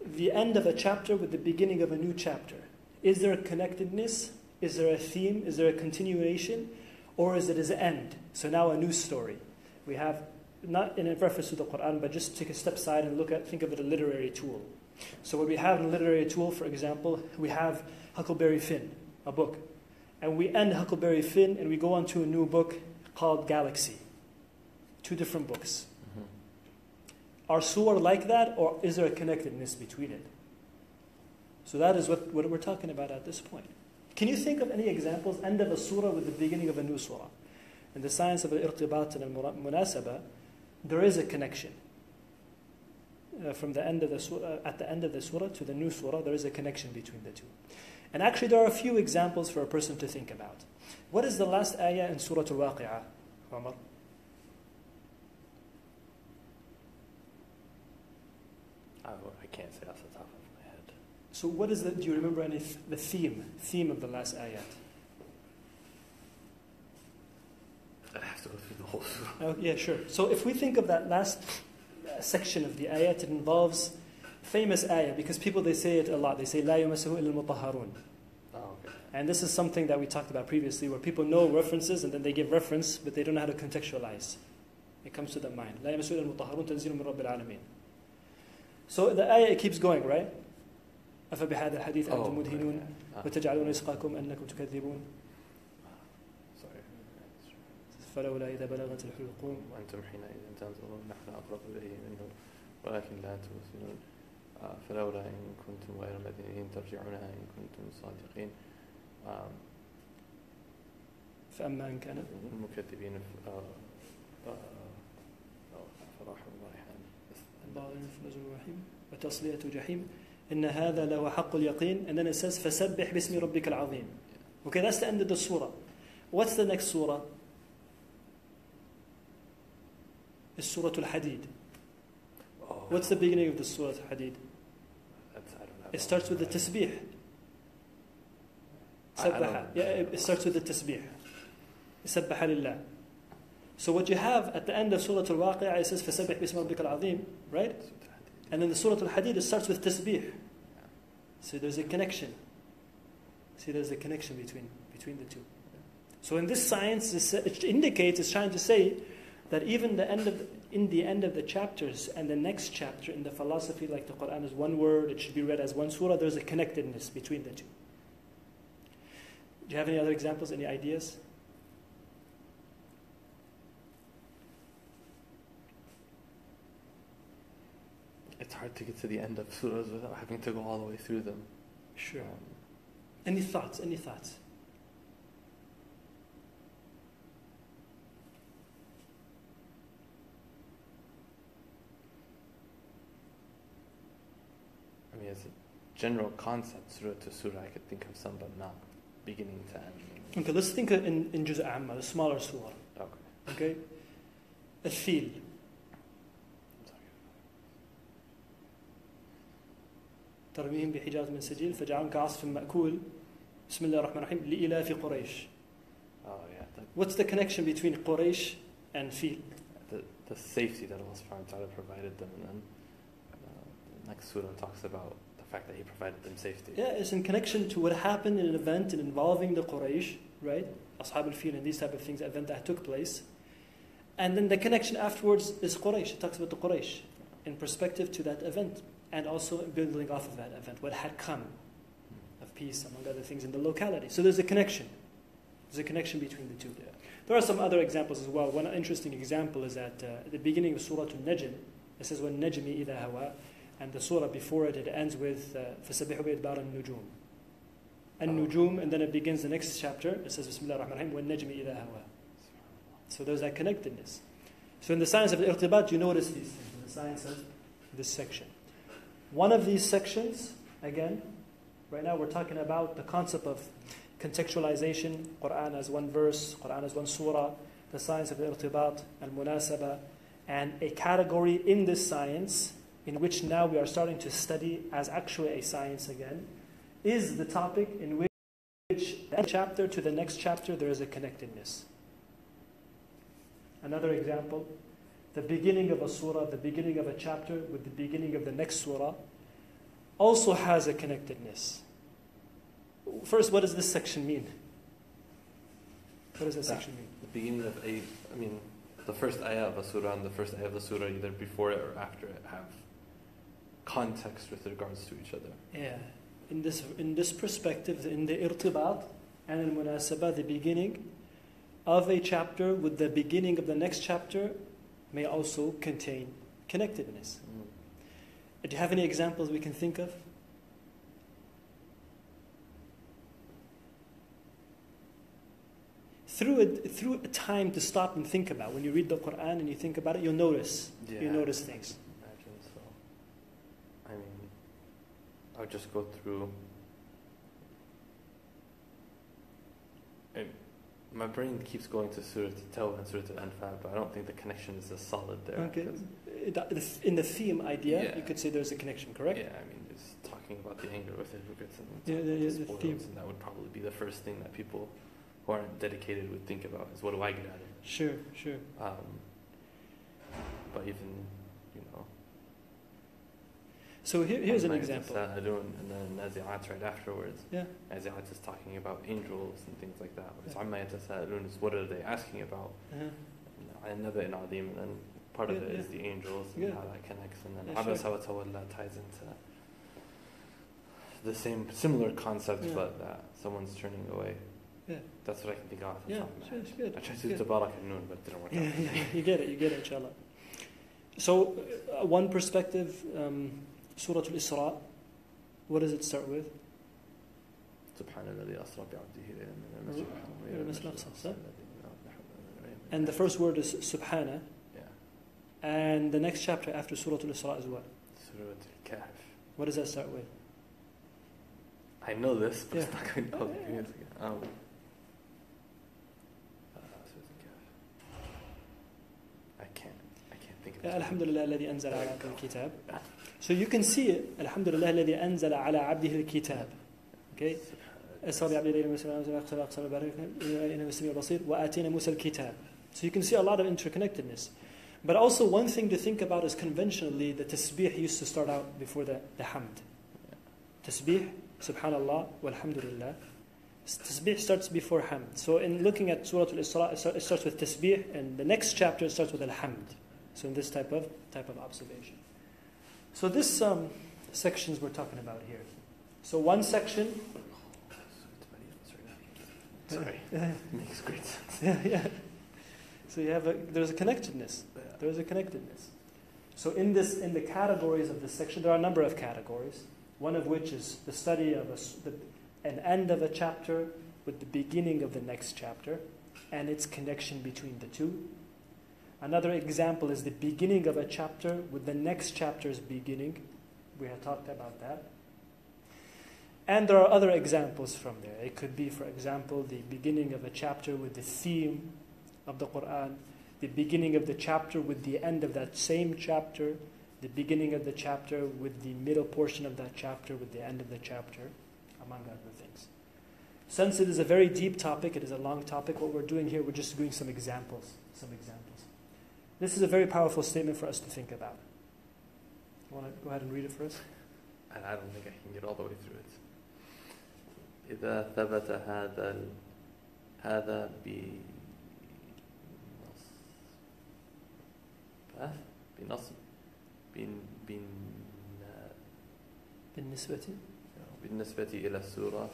the end of a chapter with the beginning of a new chapter, is there a connectedness? Is there a theme? Is there a continuation? Or is it an end? So now a new story. We have, not in reference to the Quran, but just take a step aside and think of it as a literary tool. So what we have in a literary tool, for example, we have Huckleberry Finn, a book. And we end Huckleberry Finn and we go on to a new book called Galaxy. Two different books. Are surah like that, or is there a connectedness between it? So that is what we're talking about at this point. Can you think of any examples, end of a surah with the beginning of a new surah? In the science of al-irtibat and al-munasaba, there is a connection. From the end of the surah, at the end of the surah to the new surah, there is a connection between the two. And actually there are a few examples for a person to think about. What is the last ayah in Surah Al-Waqi'ah, Umar? I can't say off the top of my head. So what is do you remember the theme of the last ayat? I have to go through the whole surah. Oh, yeah, sure. So if we think of that last section of the ayat, it involves famous ayah, because people, they say it a lot. They say, لا يمسه إلا المطهرون. Oh, okay. And this is something that we talked about previously, where people know references and then they give reference, but they don't know how to contextualize. It comes to the mind. لا يمسه إلا المطهرون تنزيل من رب العالمين. So the ayah, it keeps going, right? أفبهذا الحديث أنتم مدهنون وتجعلون رزقكم أنكم تكذبون. فلولا إذا بلغت الحلقوم وأنتم حينئذ تنظرون نحن أقرب إليه منه ولكن لا تبصرون فلولا إن كنتم غير مدينين ترجعونها إن كنتم صادقين. فأما إن كان المكذبين فراح وريحان بعض نزول رحيم وتصلية جحيم إن هذا لهو حق اليقين. And then it says فسبح باسم ربك العظيم. Okay, that's the end of the surah. What's the next surah? It's Surah Al-Hadid. What's the beginning of the Surah Al-Hadid? It starts with the tasbih. Yeah, it starts with the tasbih. سبح لله. So what you have at the end of Surah Al-Waqi'ah, it says فسبح باسم ربك العظيم, right? And then the Surah Al-Hadid, it starts with tasbih. So there's a connection. See, there's a connection between the two. So in this science, it indicates, it's trying to say that even in the end of the chapters and the next chapter in the philosophy, like the Quran is one word, it should be read as one surah, there's a connectedness between the two. Do you have any other examples, any ideas? It's hard to get to the end of surahs without having to go all the way through them. Sure. Any thoughts? I mean, as a general concept, surah to surah, I could think of some, but not beginning to end. Okay, let's think in Juz' Amma, the smaller surah. Okay? Al-Fil. ترميهم بحجارة من سجيل فجعلهم كعصف مأكول بسم الله الرحمن الرحيم لإلاف قريش. Oh yeah. What's the connection between Quraysh and Fil? The safety that Allah subhanahu wa ta'ala provided them, and then the next surah talks about the fact that He provided them safety. Yeah, it's in connection to what happened in an event involving the Quraysh, right? Ashab al-Fil and these type of things, an event that took place. And then the connection afterwards is Quraysh. It talks about the Quraysh in perspective to that event, and also building off of that event, what had come of peace, among other things, in the locality. So there's a connection. There's a connection between the two. Yeah. There are some other examples as well. One interesting example is at the beginning of Surah Al-Najm. It says, وَالنَّجْمِ إِذَا هَوَى. And the surah before it, it ends with فَسَبِّحُوا بِإِدْبَارِ النُّجُومِ. النُّجُوم, and then it begins the next chapter. It says, بسم الله الرحمن الرحيم, وَالنَّجْمِ إِذَا هَوَى. So there's that connectedness. So in the science of the irtibat, you notice these things. In the science of this section. One of these sections, again, right now we're talking about the concept of contextualization, Quran as one verse, Quran as one surah, the science of the irtibat, al-munasaba, and a category in this science in which now we are starting to study as actually a science again, is the topic in which that chapter to the next chapter there is a connectedness. Another example, the beginning of a surah, the beginning of a chapter with the beginning of the next surah also has a connectedness. First, what does this section mean? What does that section mean? The beginning of the first ayah of a surah and the first ayah of the surah, either before it or after it, have context with regards to each other. Yeah. In this perspective, in the irtibat and in munasabah, the beginning of a chapter with the beginning of the next chapter may also contain connectedness. Do you have any examples we can think of? Through a time to stop and think about. When you read the Quran and you think about it, you'll notice. Yeah, you notice things. Imagine so. I mean, I'll just go through. And my brain keeps going to Surah Al-Tawbah and Surah Al-Anfal, but I don't think the connection is as solid there. Okay. In the theme idea, you could say there's a connection, correct? Yeah, I mean, it's talking about the anger with hypocrites and the spoils, theme. And that would probably be the first thing that people who aren't dedicated would think about is what do I get out of it? Sure. But even, you know. So here's an example. And then Nazi'at right afterwards. Yeah. Nazi'at is talking about angels and things like that. It's Amma yatasa'alun is what are they asking about? And then part of it is the angels and how that connects. And then Abasa wa Tawalla ties into the similar concept, but someone's turning away. Yeah. That's what I can think of. Yeah, sure, good. I tried to use Tabarak al-Nun, but it didn't work out. You get it, inshallah. So, one perspective, Surah Al-Isra, what does it start with? And the first word is Subhana. Yeah. And the next chapter after Surah Al-Isra is what? Surah Al-Kahf. What does that start with? I know this, but it's not going to help me. I can't think of it. Alhamdulillah alladhi anzala ala abdihi al-kitab. So you can see it. Alhamdulillah alladhi anzala ala abdihi al-kitab. Okay? So you can see a lot of interconnectedness. But also one thing to think about is conventionally the tasbih used to start out before the hamd. Tasbih, subhanallah, walhamdulillah. Tasbih starts before hamd. So in looking at Surah Al-Isra, it starts with tasbih, and the next chapter it starts with al-hamd. So in this type of observation. So this sections we're talking about here. So one section. Sorry, makes great sense. Yeah. So there's a connectedness. There's a connectedness. So in the categories of this section, there are a number of categories. One of which is the study of an end of a chapter with the beginning of the next chapter and its connection between the two. Another example is the beginning of a chapter with the next chapter's beginning. We had talked about that. And there are other examples from there. It could be, for example, the beginning of a chapter with the theme of the Qur'an, the beginning of the chapter with the end of that same chapter, the beginning of the chapter with the middle portion of that chapter with the end of the chapter, among other things. Since it is a very deep topic, it is a long topic, what we're doing here, we're just doing some examples. This is a very powerful statement for us to think about. You want to go ahead and read it for us? And I don't think I can get all the way through it. إذا ثبت هذا بالنسبة إلى السورة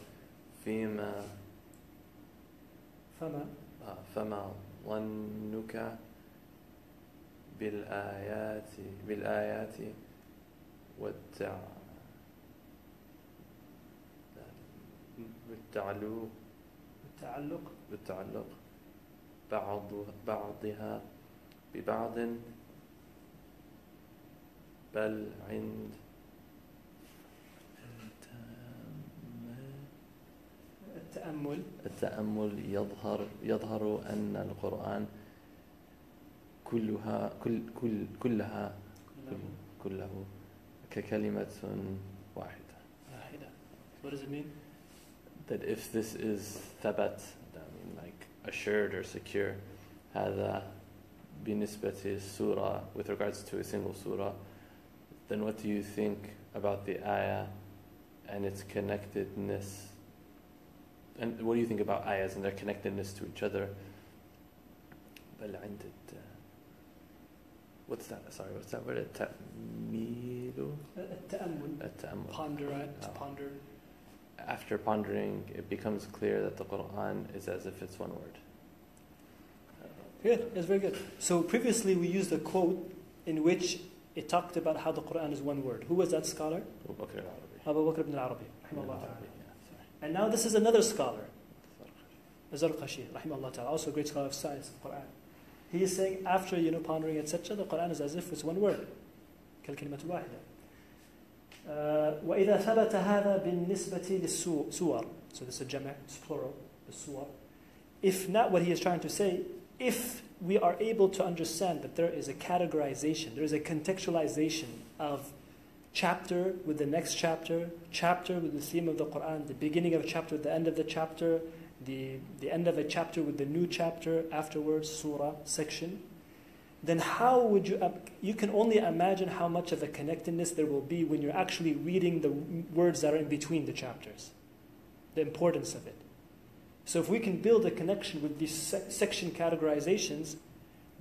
فما ظنك بالآيات بالتعلق بعضها ببعض بل عند التأمل يظهر أن القرآن كله ككلمة واحدة. What does it mean? That if this is thabat, that means like assured or secure, هذا بالنسبة للسورة, with regards to a single surah, then what do you think about the ayah and its connectedness? And what do you think about ayahs and their connectedness to each other? What's that? Sorry, what's that word? التأمل. Ponder. After pondering, it becomes clear that the Qur'an is as if it's one word. Good, that's very good. So previously we used a quote in which it talked about how the Qur'an is one word. Who was that scholar? Abu Bakr ibn al-Arabi. And now this is another scholar, Zarqashi, rahimahullah ta'ala, also a great scholar of science of Qur'an. He is saying after pondering, etc., the Qur'an is as if it's one word. كالكلمة الواحدة. وإذا ثبت هذا بالنسبة للسور. So this is a jama', it's plural, the suwar. If not, what he is trying to say, if we are able to understand that there is a categorization, there is a contextualization of chapter with the next chapter, chapter with the theme of the Qur'an, the beginning of a chapter, the end of the chapter, the end of a chapter with the new chapter afterwards, surah, section, then how would you can only imagine how much of a connectedness there will be when you're actually reading the words that are in between the chapters, the importance of it. So if we can build a connection with these section categorizations,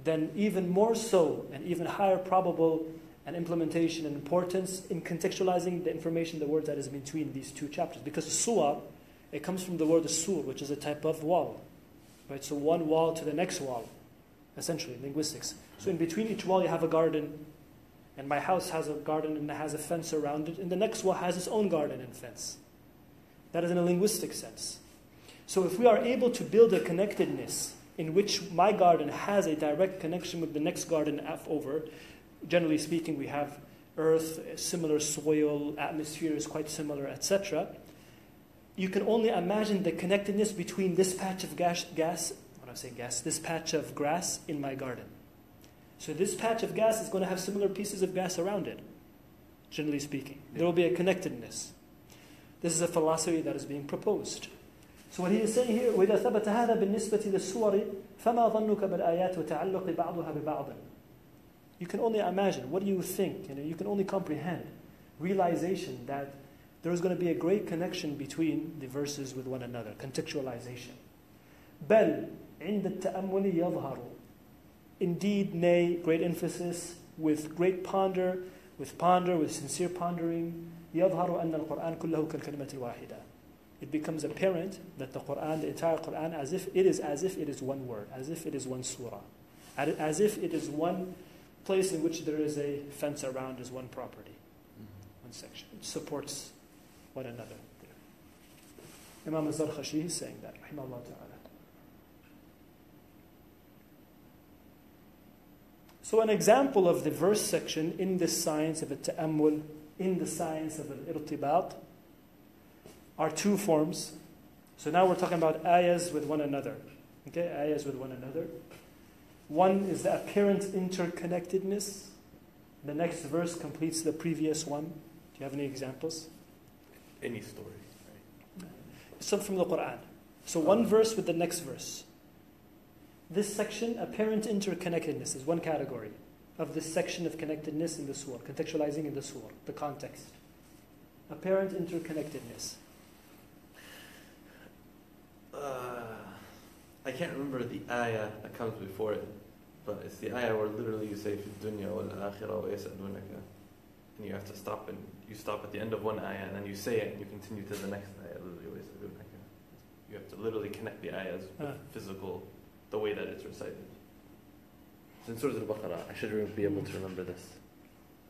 then even more so and even higher probable an implementation and importance in contextualizing the information, the words that is between these two chapters. Because surah, it comes from the word sur, which is a type of wall. Right? So one wall to the next wall, essentially, linguistics. So in between each wall you have a garden, and my house has a garden and it has a fence around it, and the next wall has its own garden and fence. That is in a linguistic sense. So if we are able to build a connectedness in which my garden has a direct connection with the next garden over, generally speaking, we have earth, similar soil, atmosphere is quite similar, etc. You can only imagine the connectedness between this patch of this patch of grass in my garden. So this patch of grass is going to have similar pieces of grass around it, generally speaking. There will be a connectedness. This is a philosophy that is being proposed. So what he is saying here, وَإِذَا ثَبَتَ هَذَا بِالنِّسْبَةِ لِلسُّوَرِ فَمَا ظَنُّكَ بِالْآيَاتِ وَتَعَلُّقِ بَعْضُهَا بِبَعْضٍ. You can only imagine, what do you think? You can only comprehend, realization that there is going to be a great connection between the verses with one another, contextualization. بَلْ عِنْدَ التَّأَمُّلِ يَظْهَرُ. Indeed, nay, great emphasis, with great ponder, with sincere pondering, يَظْهَرُ أَنَّ الْقُرْآنَ كُلَّهُ كَالْكَلِمَةِ الْوَاحِدَةِ. It becomes apparent that the Qur'an, the entire Qur'an, as if it is one word, as if it is one surah, as if it is one place in which there is a fence around, is one property, one section. It supports one another. Imam al-Zarkhashi is saying that, rahimahullah ta'ala. So an example of the verse section in this science of al-ta'ammul, in the science of al-irtibat, are two forms. So now we're talking about ayahs with one another. Okay, ayahs with one another. One is the apparent interconnectedness. The next verse completes the previous one. Do you have any examples? Any story. Right? Some from the Qur'an. So one verse with the next verse. This section, apparent interconnectedness, is one category of this section of connectedness in the surah, contextualizing in the surah, the context. Apparent interconnectedness. I can't remember the ayah that comes before it, but it's the ayah where literally you say, فِي الدُّنْيَا وَالْآخِرَةِ وَيَسْأَلُونَكَ. And you have to stop, and you stop at the end of one ayah, and then you say it, and you continue to the next ayah. You have to literally connect the ayahs with physical, the way that it's recited. It's in Surah Al-Baqarah. I should be able to remember this,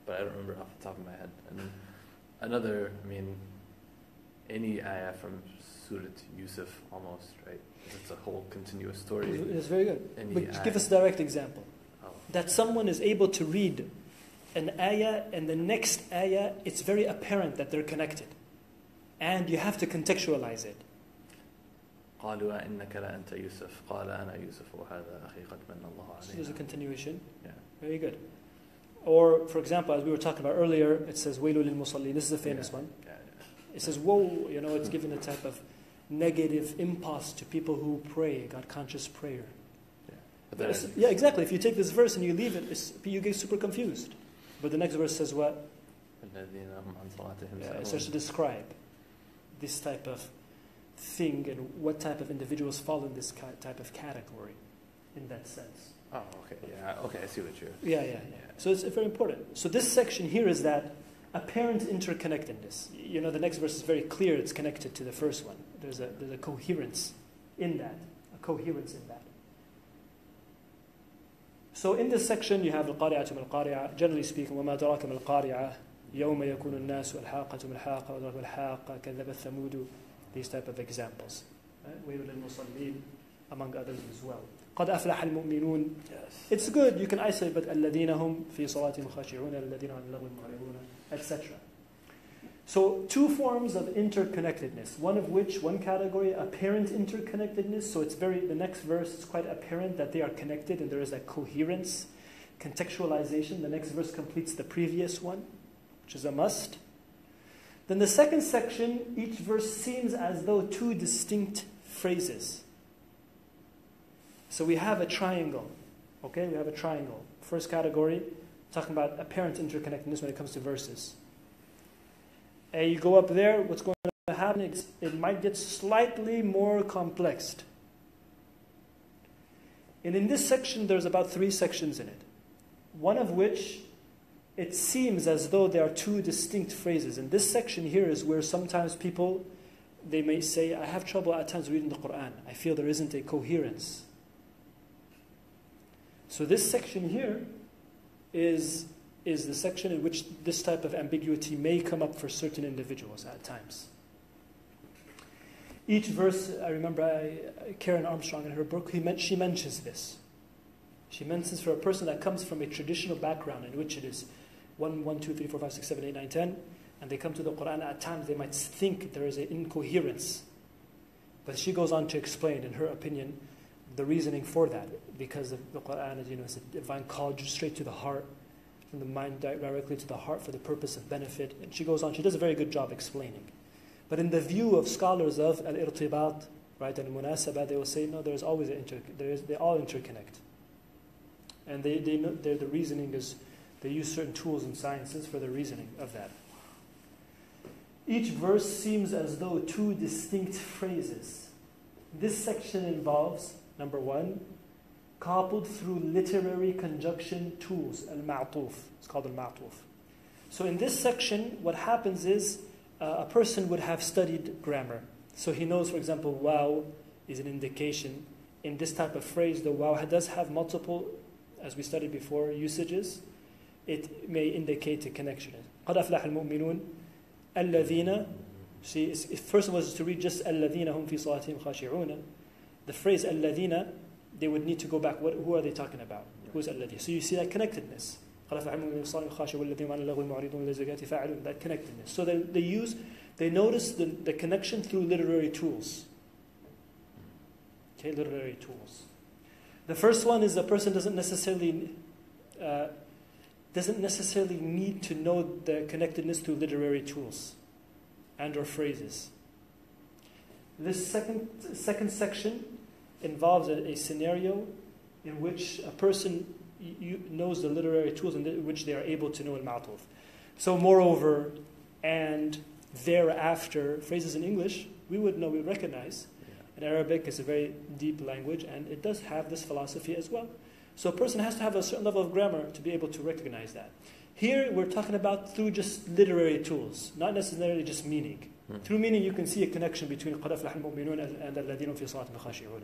but I don't remember off the top of my head. And another, any ayah from Surah Yosof almost, right? It's a whole continuous story. It's very good. But give us a direct example. That someone is able to read an ayah and the next ayah, it's very apparent that they're connected. And you have to contextualize it. قالوا إنك لأنت يوسف قال أنا يوسف وهذا أخي قد من الله عليه. So there's a continuation. Yeah. Very good. Or, for example, as we were talking about earlier, it says وَيْلُ لِلْمُصَلِّينَ. This is a famous one. Yeah. It says, whoa, it's given a type of negative impulse to people who pray, God-conscious prayer. Yeah, exactly. If you take this verse and you leave it, you get super confused. But the next verse says what? It starts to describe this type of thing and what type of individuals fall in this type of category in that sense. Oh, okay. Yeah, okay, I see what you're... Yeah. So it's very important. So this section here is that apparent interconnectedness. The next verse is very clear. It's connected to the first one. There's a coherence in that. So in this section, you have القارعة ما القارعة. Generally speaking, وما أدراك ما القارعة يوم يكون الناس والحاقة ما الحاقة وأدراك الحاقة كذبت ثمود. These type of examples. ويل للمصلين, among others as well. قد أفلح المؤمنون. It's good. You can isolate, but الذين هم في صلاتهم خاشعون الذين عن اللغو معرضون, etc. So two forms of interconnectedness. One category, apparent interconnectedness. So the next verse is quite apparent that they are connected and there is a coherence, contextualization. The next verse completes the previous one, which is a must. Then the second section, each verse seems as though two distinct phrases. So we have a triangle. Okay, we have a triangle. First category, talking about apparent interconnectedness when it comes to verses. And you go up there, what's going to happen is it might get slightly more complex. And in this section, there's about 3 sections in it. One of which, it seems as though there are 2 distinct phrases. And this section here is where sometimes people, they may say, I have trouble at times reading the Qur'an. I feel there isn't a coherence. So this section here is the section in which this type of ambiguity may come up for certain individuals at times. Each verse, I remember Karen Armstrong in her book, she mentions this. She mentions for a person that comes from a traditional background in which it is 1, 2, 3, 4, 5, 6, 7, 8, 9, 10, and they come to the Qur'an, at times they might think there is an incoherence. But she goes on to explain, in her opinion, the reasoning for that, because the Qur'an is, it's a divine call just straight to the heart, from the mind directly to the heart for the purpose of benefit. And she goes on, she does a very good job explaining. But in the view of scholars of al-irtibat, right, and munasabah, they will say, no, there's always they all interconnect. And the reasoning is, they use certain tools and sciences for the reasoning of that. Each verse seems as though 2 distinct phrases. This section involves, number 1, coupled through literary conjunction tools, al-ma'tuf. It's called al-ma'tuf. So in this section, what happens is, a person would have studied grammar. So he knows, for example, waw is an indication. In this type of phrase, the waw does have multiple, as we studied before, usages. It may indicate a connection. قَدْ أَفْلَحَ الْمُؤْمِنُونَ الَّذِينَ. See, first was to read just الَّذِينَ هُمْ فِي صَلَاتِهِمْ خَاشِعُونَ. The phrase الَّذِينَ, they would need to go back. Who are they talking about? Who is الَّذِي? So you see that connectedness. That connectedness. So they notice the connection through literary tools. Okay, literary tools. The first one is a person doesn't necessarily need to know the connectedness through literary tools and or phrases. This second section involves a scenario in which a person knows the literary tools in which they are able to know al-ma'tuf. So moreover, and thereafter, phrases in English, we would recognize. In Arabic, it's a very deep language, and it does have this philosophy as well. So a person has to have a certain level of grammar to be able to recognize that. Here, we're talking about through just literary tools, not necessarily just meaning. Through meaning, you can see a connection between قَدْ أَفْلَحَ الْمُؤْمِنُونَ and الَّذِينَ فِي صَلَاتِهِمْ خَاشِعُونَ.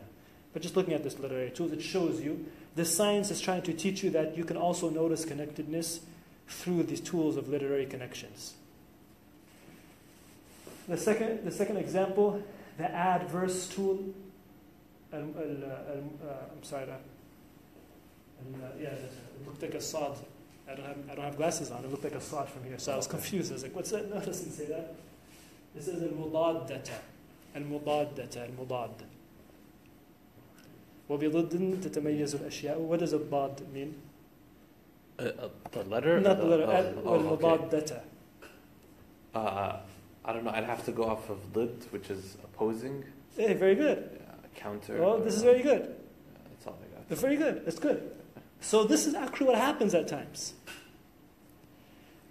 But just looking at this literary tools, it shows you, this science is trying to teach you that you can also notice connectedness through these tools of literary connections. The second example, the adverse tool. I'm sorry. It looked like a sod. I don't have glasses on. It looked like a sod from here, so I was confused. I was like, "What's that?" No, it doesn't say that. This is al-mudaddata. Al-mudad. وبضد تتميز الأشياء. What does الضاد mean? The letter? Not the letter. والمضادة. I don't know. I'd have to go off of lid, which is opposing. Hey, very good. Counter. Well, this is very good. That's all I got. That's very good. That's good. So this is actually what happens at times.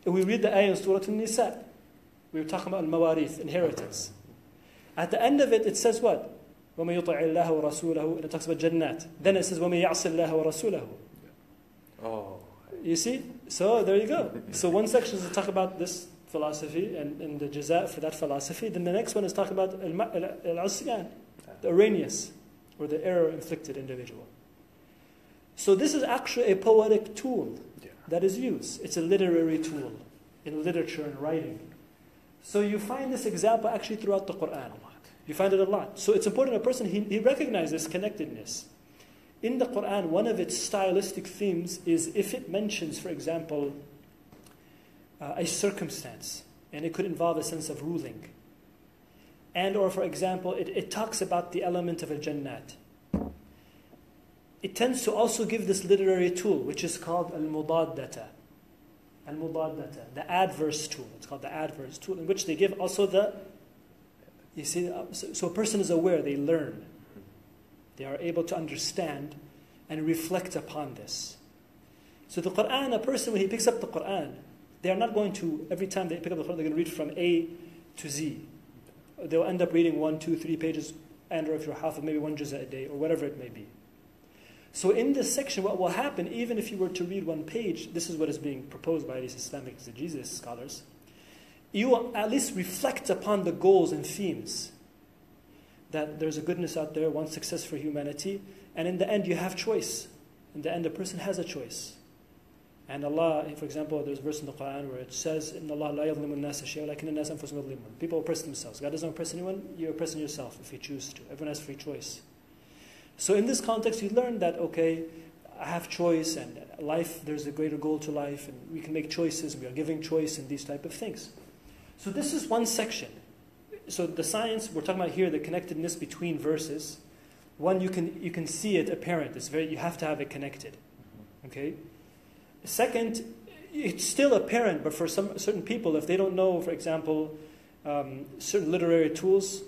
If we read the ayah in Surah An-Nisa, we were talking about al-mawarith, inheritance. At the end of it, it says what? وَمَن يُطِعِ اللَّهَ وَرَسُولَهُ, and it talks about jannat. Then it says وَمَن يَعْصِ اللَّهَ وَرَسُولَهُ. Oh. You see? So there you go. So one section is to talk about this philosophy and the jaza for that philosophy. Then the next one is talking about al-asyan, the erroneous, or the error-inflicted individual. So this is actually a poetic tool that is used. It's a literary tool in literature and writing. So you find this example actually throughout the Qur'an. You find it a lot. So it's important a person, he recognizes connectedness. In the Qur'an, one of its stylistic themes is if it mentions, for example, a circumstance, and it could involve a sense of ruling. And or, for example, it talks about the element of al-jannat. It tends to also give this literary tool, which is called al-mudaddata. Al-mudaddata, the adverse tool. It's called the adverse tool, in which they give also the You see, so a person is aware, they learn. They are able to understand and reflect upon this. So the Qur'an, a person, when he picks up the Qur'an, they are not going to, every time they pick up the Qur'an, they're going to read from A to Z. They'll end up reading 1, 2, 3 pages, and or if you're half of maybe 1 juz a day, or whatever it may be. So in this section, what will happen, even if you were to read 1 page, this is what is being proposed by these Islamic exegesis scholars, you will at least reflect upon the goals and themes. That there's a goodness out there, one success for humanity, and in the end you have choice. In the end a person has a choice. And Allah, for example, there's a verse in the Quran where it says, إِنَّ اللَّهَ لَا يَظْلِمُ النَّاسَ شَيْئًا وَلَكِنَّ النَّاسَ أَنفُسَهُمْ يَظْلِمُونَ. People oppress themselves. God doesn't oppress anyone, you oppress yourself if you choose to. Everyone has free choice. So in this context, you learn that, okay, I have choice, and life, there's a greater goal to life, and we can make choices, we are giving choice, and these type of things. So this is one section. So the science, we're talking about here, the connectedness between verses. One, you can see it apparent. It's you have to have it connected. Okay? Second, it's still apparent, but for some certain people, if they don't know, for example, certain literary tools,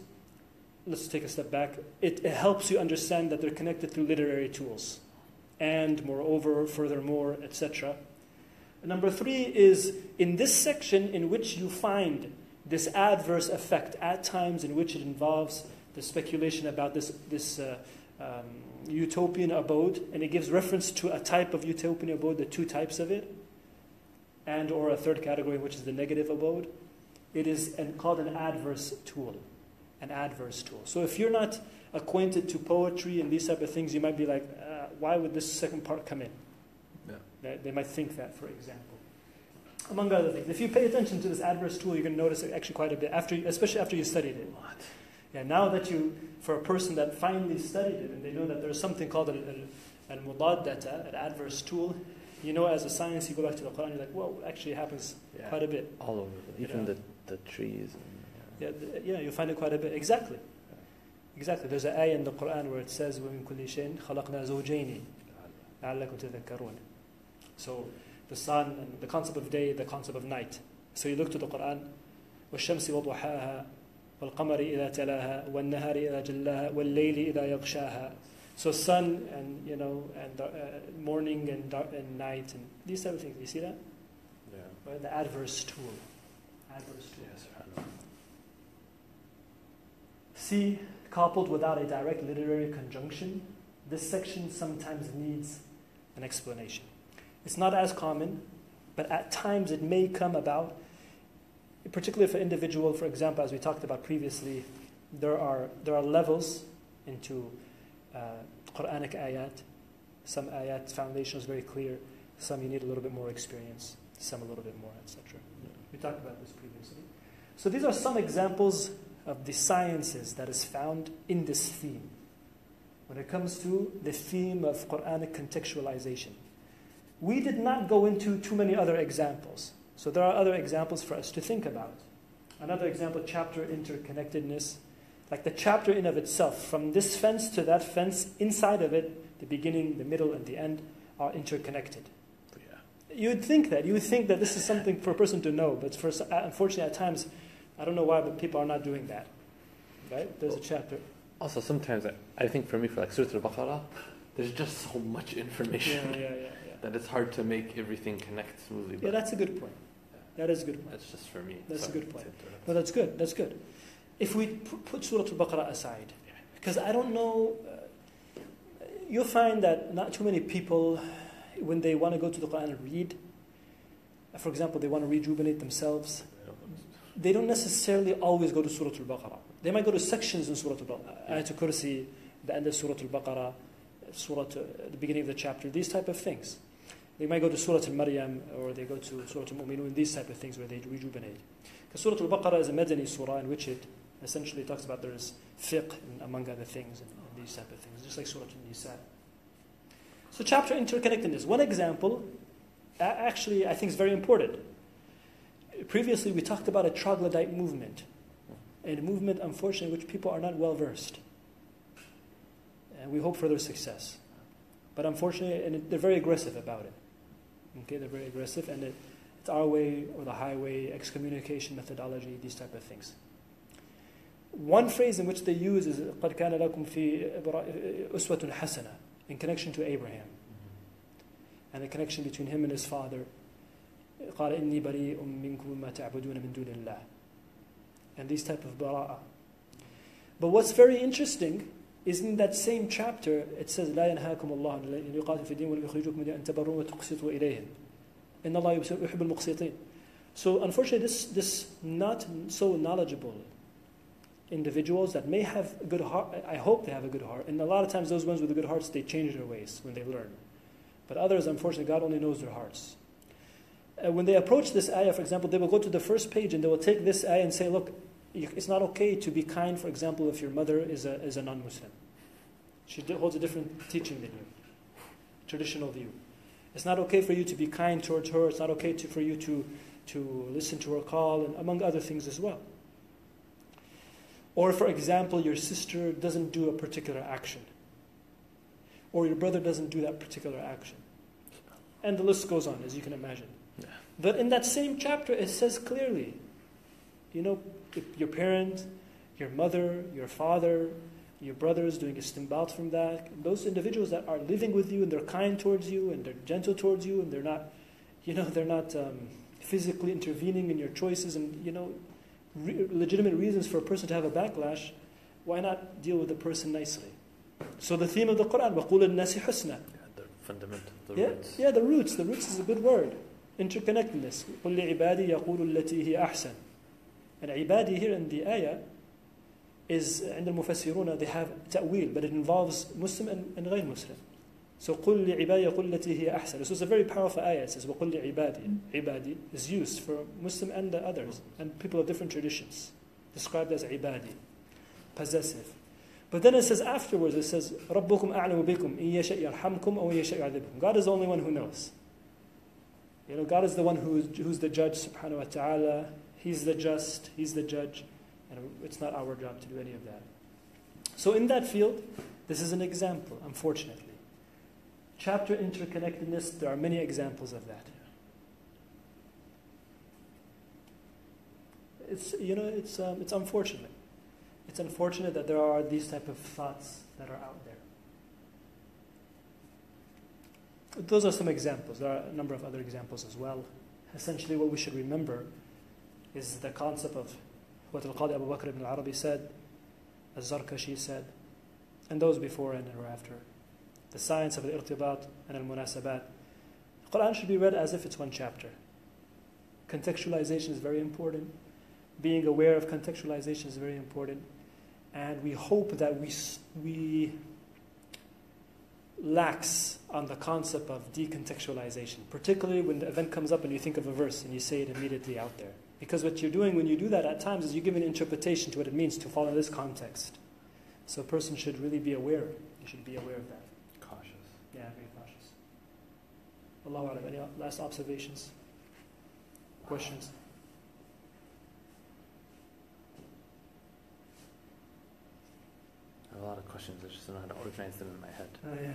let's take a step back. It helps you understand that they're connected through literary tools. And moreover, furthermore, etc. Number 3 is in this section in which you find this adverse effect at times in which it involves the speculation about this utopian abode, and it gives reference to a type of utopian abode, the 2 types of it, and or a third category which is the negative abode. It is called an adverse tool. An adverse tool. So if you're not acquainted to poetry and these type of things, you might be like, why would this second part come in? Yeah. They might think that, for example. Among other things. If you pay attention to this adverse tool, you're going to notice it actually quite a bit, especially after you studied it. What? Yeah, now that for a person that finally studied it, and they know that there's something called an mudaddata, an adverse tool, you know, as a science, you go back to the Quran, you're like, whoa, actually it happens quite a bit. All over, even the trees. You'll find it quite a bit. Exactly. Exactly. There's an ayah in the Quran where it says, وَمِن كُلِّ شَيْءٍ خَلَقْنَا زَوْجَيْنِ لَعَلَّكُمْ تَذَكَّرُونَ. So the sun and the concept of day, the concept of night. So you look to the Quran, وَالشَّمْسِ وَضُحَاهَا وَالْقَمَرِ إِذَا تَلَاهَا وَالنَّهَارِ إِذَا جَلَّاهَا وَاللَّيْلِ إِذَا يَغْشَاهَا. So sun and morning and night and these type of things. You see that? Yeah. Right? The adverse tool. Adverse tool. Yes. C, coupled without a direct literary conjunction. This section sometimes needs an explanation. It's not as common, but at times it may come about, particularly for individual, for example, as we talked about previously, there are levels into Qur'anic ayat. Some ayat foundation is very clear, some you need a little bit more experience, some a little bit more, etc. We talked about this previously. So these are some examples of the sciences that is found in this theme. When it comes to the theme of Qur'anic contextualization, we did not go into too many other examples. So there are other examples for us to think about. Another example, chapter interconnectedness. Like the chapter in of itself, from this fence to that fence, inside of it, the beginning, the middle, and the end are interconnected. Yeah. You would think that this is something for a person to know, but unfortunately at times, I don't know why, but people are not doing that. Right? There's a chapter. Also, sometimes I think for me, for like Surah Al-Baqarah, there's just so much information that it's hard to make everything connect smoothly. Yeah, that's a good point. That is a good point. That's just for me. That's a good point. No, that's good. That's good. If we put Surah Al-Baqarah aside, because I don't know, you'll find that not too many people, when they want to go to the Quran and read, for example, they want to rejuvenate themselves, they don't necessarily always go to Surah Al-Baqarah. They might go to sections in Surah Al-Baqarah, Ayatul Kursi, the end of Surah Al-Baqarah, the beginning of the chapter, these type of things. They might go to Surah Al-Maryam, or they go to Surah Al-Mu'minun, these type of things where they rejuvenate. Because Surah Al-Baqarah is a Madani surah in which it essentially talks about there is fiqh, among other things, and these type of things, just like Surah Al-Nisa. So chapter interconnectedness. One example, actually I think is very important. Previously we talked about a troglodyte movement, a movement, unfortunately, in which people are not well versed. And we hope for their success. But unfortunately, and they're very aggressive about it. Okay, they're very aggressive, and it's our way or the highway, excommunication methodology, these type of things. One phrase in which they use is قَدْ كَانَ لَكُمْ فِي أُسْوَةٌ حَسَنَةٌ, in connection to Abraham, and the connection between him and his father. قَالَ إِنِّي بَرِيءٌ مِّنْكُمْ مَا تَعْبُدُونَ مِن دُونِ اللَّهِ, and these type of bara'ah. But what's very interesting is in that same chapter, it says, لا ينهاكم الله أن يقاتل في الدين ولم يخرجوكم من أن تبروا وتقسطوا إليهم إن الله يحب المقسطين. So unfortunately, this not so knowledgeable individuals that may have a good heart, I hope they have a good heart, and a lot of times those ones with the good hearts, they change their ways when they learn. But others, unfortunately, God only knows their hearts. When they approach this ayah, for example, they will go to the first page and they will take this ayah and say, look, it's not okay to be kind, for example, if your mother is a non-Muslim. She holds a different teaching than you, traditional view. It's not okay for you to be kind towards her. It's not okay for you to listen to her call, and among other things as well. Or, for example, your sister doesn't do a particular action, or your brother doesn't do that particular action. And the list goes on, as you can imagine. Yeah. But in that same chapter, it says clearly, if your parent, your mother, your father, your brothers doing istinbat from that, those individuals that are living with you and they're kind towards you and they're gentle towards you and they're not physically intervening in your choices and, legitimate reasons for a person to have a backlash, why not deal with the person nicely? So the theme of the Qur'an, وَقُولَ النَّاسِ حُسْنًا. Yeah, the fundamental, roots. Yeah, the roots. The roots is a good word. Interconnectedness. قُلْ لِعِبَادِي يَقُولُ الَّتِي هِيَ أَحْسَنُ. And ibadi here in the ayah is, عند المفسرون, they have ta'wil, but it involves Muslim and غير Muslim. So قُلْ لِعِبَادِي يَقُولُ الَّتِي هِيَ أَحْسَنُ. This is a very powerful ayah. It says وَقُلْ لِعِبَادِي. Ibadi is used for Muslim and the others, and people of different traditions, described as ibadi, possessive. But then it says afterwards, it says رَبُّكُمْ أَعْلَمُ بِكُمْ إِن يَشَأْ يَرْحَمْكُمْ أَوْ يَشَأْ يُعَذِّبْكُمْ. God is the only one who knows. God is the one who's the judge, subhanahu wa ta'ala. He's the just, He's the judge, and it's not our job to do any of that. So in that field, this is an example, unfortunately. Chapter interconnectedness, there are many examples of that. It's unfortunate. It's unfortunate that there are these type of thoughts that are out there. Those are some examples. There are a number of other examples as well. Essentially, what we should remember is the concept of what Al-Qadi Abu Bakr ibn al-Arabi said, Al-Zarkashi said, and those before and after. The science of al-irtibat and al-munasabat. The Quran should be read as if it's one chapter. Contextualization is very important. Being aware of contextualization is very important. And we hope that we lax on the concept of decontextualization, particularly when the event comes up and you think of a verse and you say it immediately out there. Because what you're doing when you do that at times is you give an interpretation to what it means to fall in this context. So a person should really be aware. You should be aware of that. Cautious. Yeah, very cautious. Allahu A'lam. Any last observations? Questions? I have a lot of questions. I just don't know how to organize them in my head. Oh, yeah.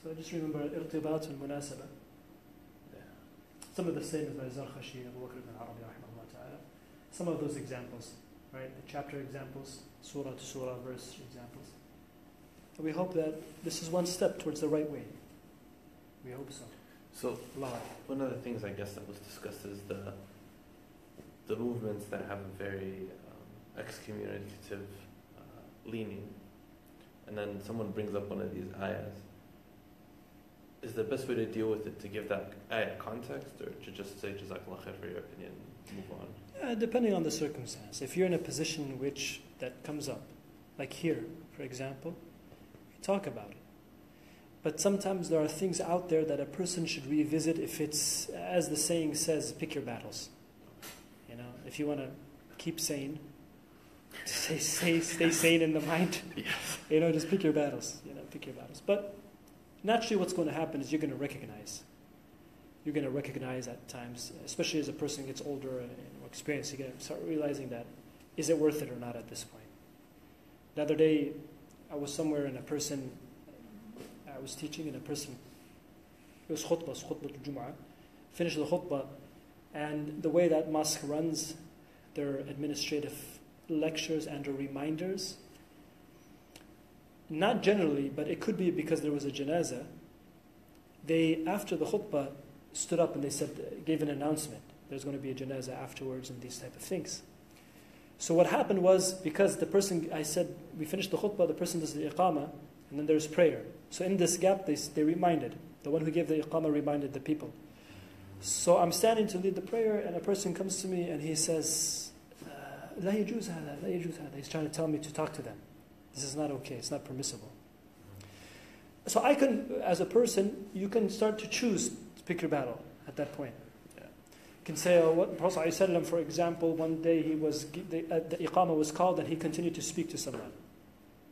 So I just remember irtibat and munasaba. Yeah. Some of the same as by Zarkashi, Abu Bakr ibn al-Arabi, rahimahullah ta'ala. Some of those examples, right? The chapter examples, surah to surah, verse examples. And we hope that this is one step towards the right way. We hope so. So, one of the things I guess that was discussed is the movements that have a very excommunicative leaning. And then someone brings up one of these ayahs. Is the best way to deal with it to give that ayah context, or to just say Jazakallah khair for your opinion and move on? Depending on the circumstance. If you're in a position in which that comes up, like here, for example, we talk about it. But sometimes there are things out there that a person should revisit if it's, as the saying says, pick your battles. If you want to keep sane, stay sane in the mind. Yes. Just pick your battles. Pick your battles. But naturally, what's going to happen is you're going to recognize. You're going to recognize at times, especially as a person gets older and more experienced, you're going to start realizing that, is it worth it or not at this point? The other day, I was somewhere and a person I was teaching and a person, it was khutbah al-Jum'ah, finished the khutbah, and the way that mosque runs, their administrative lectures and reminders, not generally, but it could be because there was a janazah, they, after the khutbah, stood up and they said, gave an announcement. There's going to be a janazah afterwards and these type of things. So what happened was, because the person, I said, we finished the khutbah, the person does the iqamah, and then there's prayer. So in this gap, they reminded. The one who gave the iqamah reminded the people. So I'm standing to lead the prayer, and a person comes to me and he says, لا يجوز هذا, لا يجوز هذا. He's trying to tell me to talk to them. This is not okay, it's not permissible. So I can, as a person, you can start to choose to pick your battle at that point. You can say, what Prophet ﷺ, for example, one day the iqamah was called and he continued to speak to someone.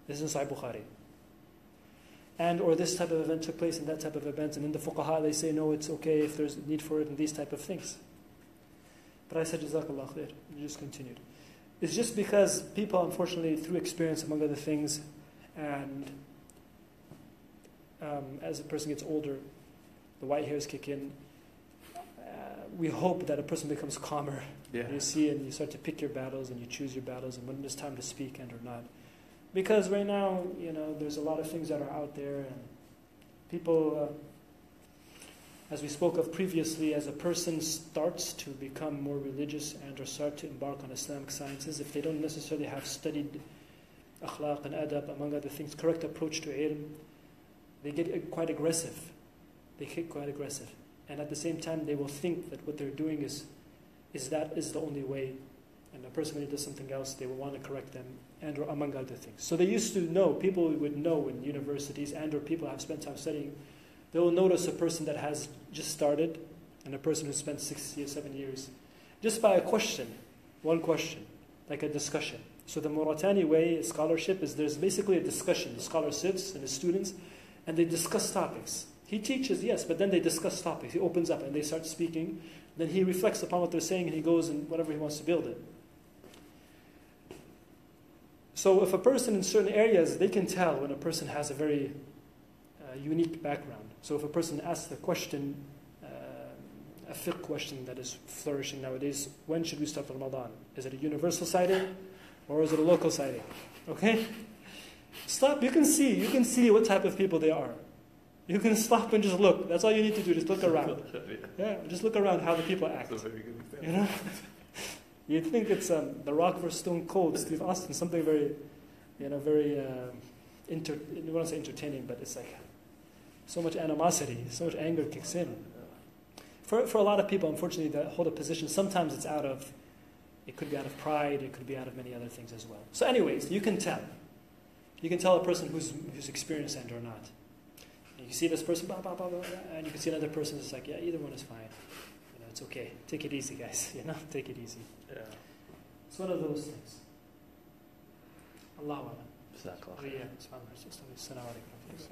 This is in Sahih Bukhari. And or this type of event took place and that type of event, and in the fuqaha they say, no, it's okay if there's a need for it and these type of things. But I said, Jazakallah khair, and just continued. It's just because people, unfortunately, through experience, among other things, and as a person gets older, the white hairs kick in. We hope that a person becomes calmer. Yeah. You see, and you start to pick your battles, and you choose your battles, and when it's time to speak and or not. Because right now, there's a lot of things that are out there, and people, as we spoke of previously, as a person starts to become more religious and or start to embark on Islamic sciences, if they don't necessarily have studied akhlaq and adab, among other things, correct approach to ilm, they get quite aggressive. They get quite aggressive. And at the same time, they will think that what they're doing is the only way. And a person, when he does something else, they will want to correct them, and or among other things. So they used to know, people would know in universities, and or people have spent time studying, they will notice a person that has just started, and a person who spent 6 years, 7 years, just by a question, one question, like a discussion. So the Mauritani way, scholarship, is there's basically a discussion. The scholar sits and his students, and they discuss topics. He teaches, yes, but then they discuss topics. He opens up and they start speaking. Then he reflects upon what they're saying and he goes and whatever he wants to build it. So if a person in certain areas, they can tell when a person has a very unique background. So if a person asks a question, a fiqh question that is flourishing nowadays, when should we start Ramadan? Is it a universal sighting or is it a local sighting? Okay? Stop, you can see what type of people they are. You can stop and just look. That's all you need to do, just look around. Yeah, just look around how the people act. That's a very good example. You'd think it's The Rock versus Stone Cold, Steve Austin, something very, I don't want to say entertaining, but it's like so much animosity, so much anger kicks in. For a lot of people, unfortunately, that hold a position, sometimes it could be out of pride, it could be out of many other things as well. So anyways, you can tell. You can tell a person who's experienced and or not. And you see this person, blah, blah, blah, blah, and you can see another person that's like, yeah, either one is fine. It's okay. Take it easy, guys. Take it easy. Yeah. It's one of those things. Allahu Akbar. Jazakallah. Yeah, subhanAllah. Assalamu alaikum.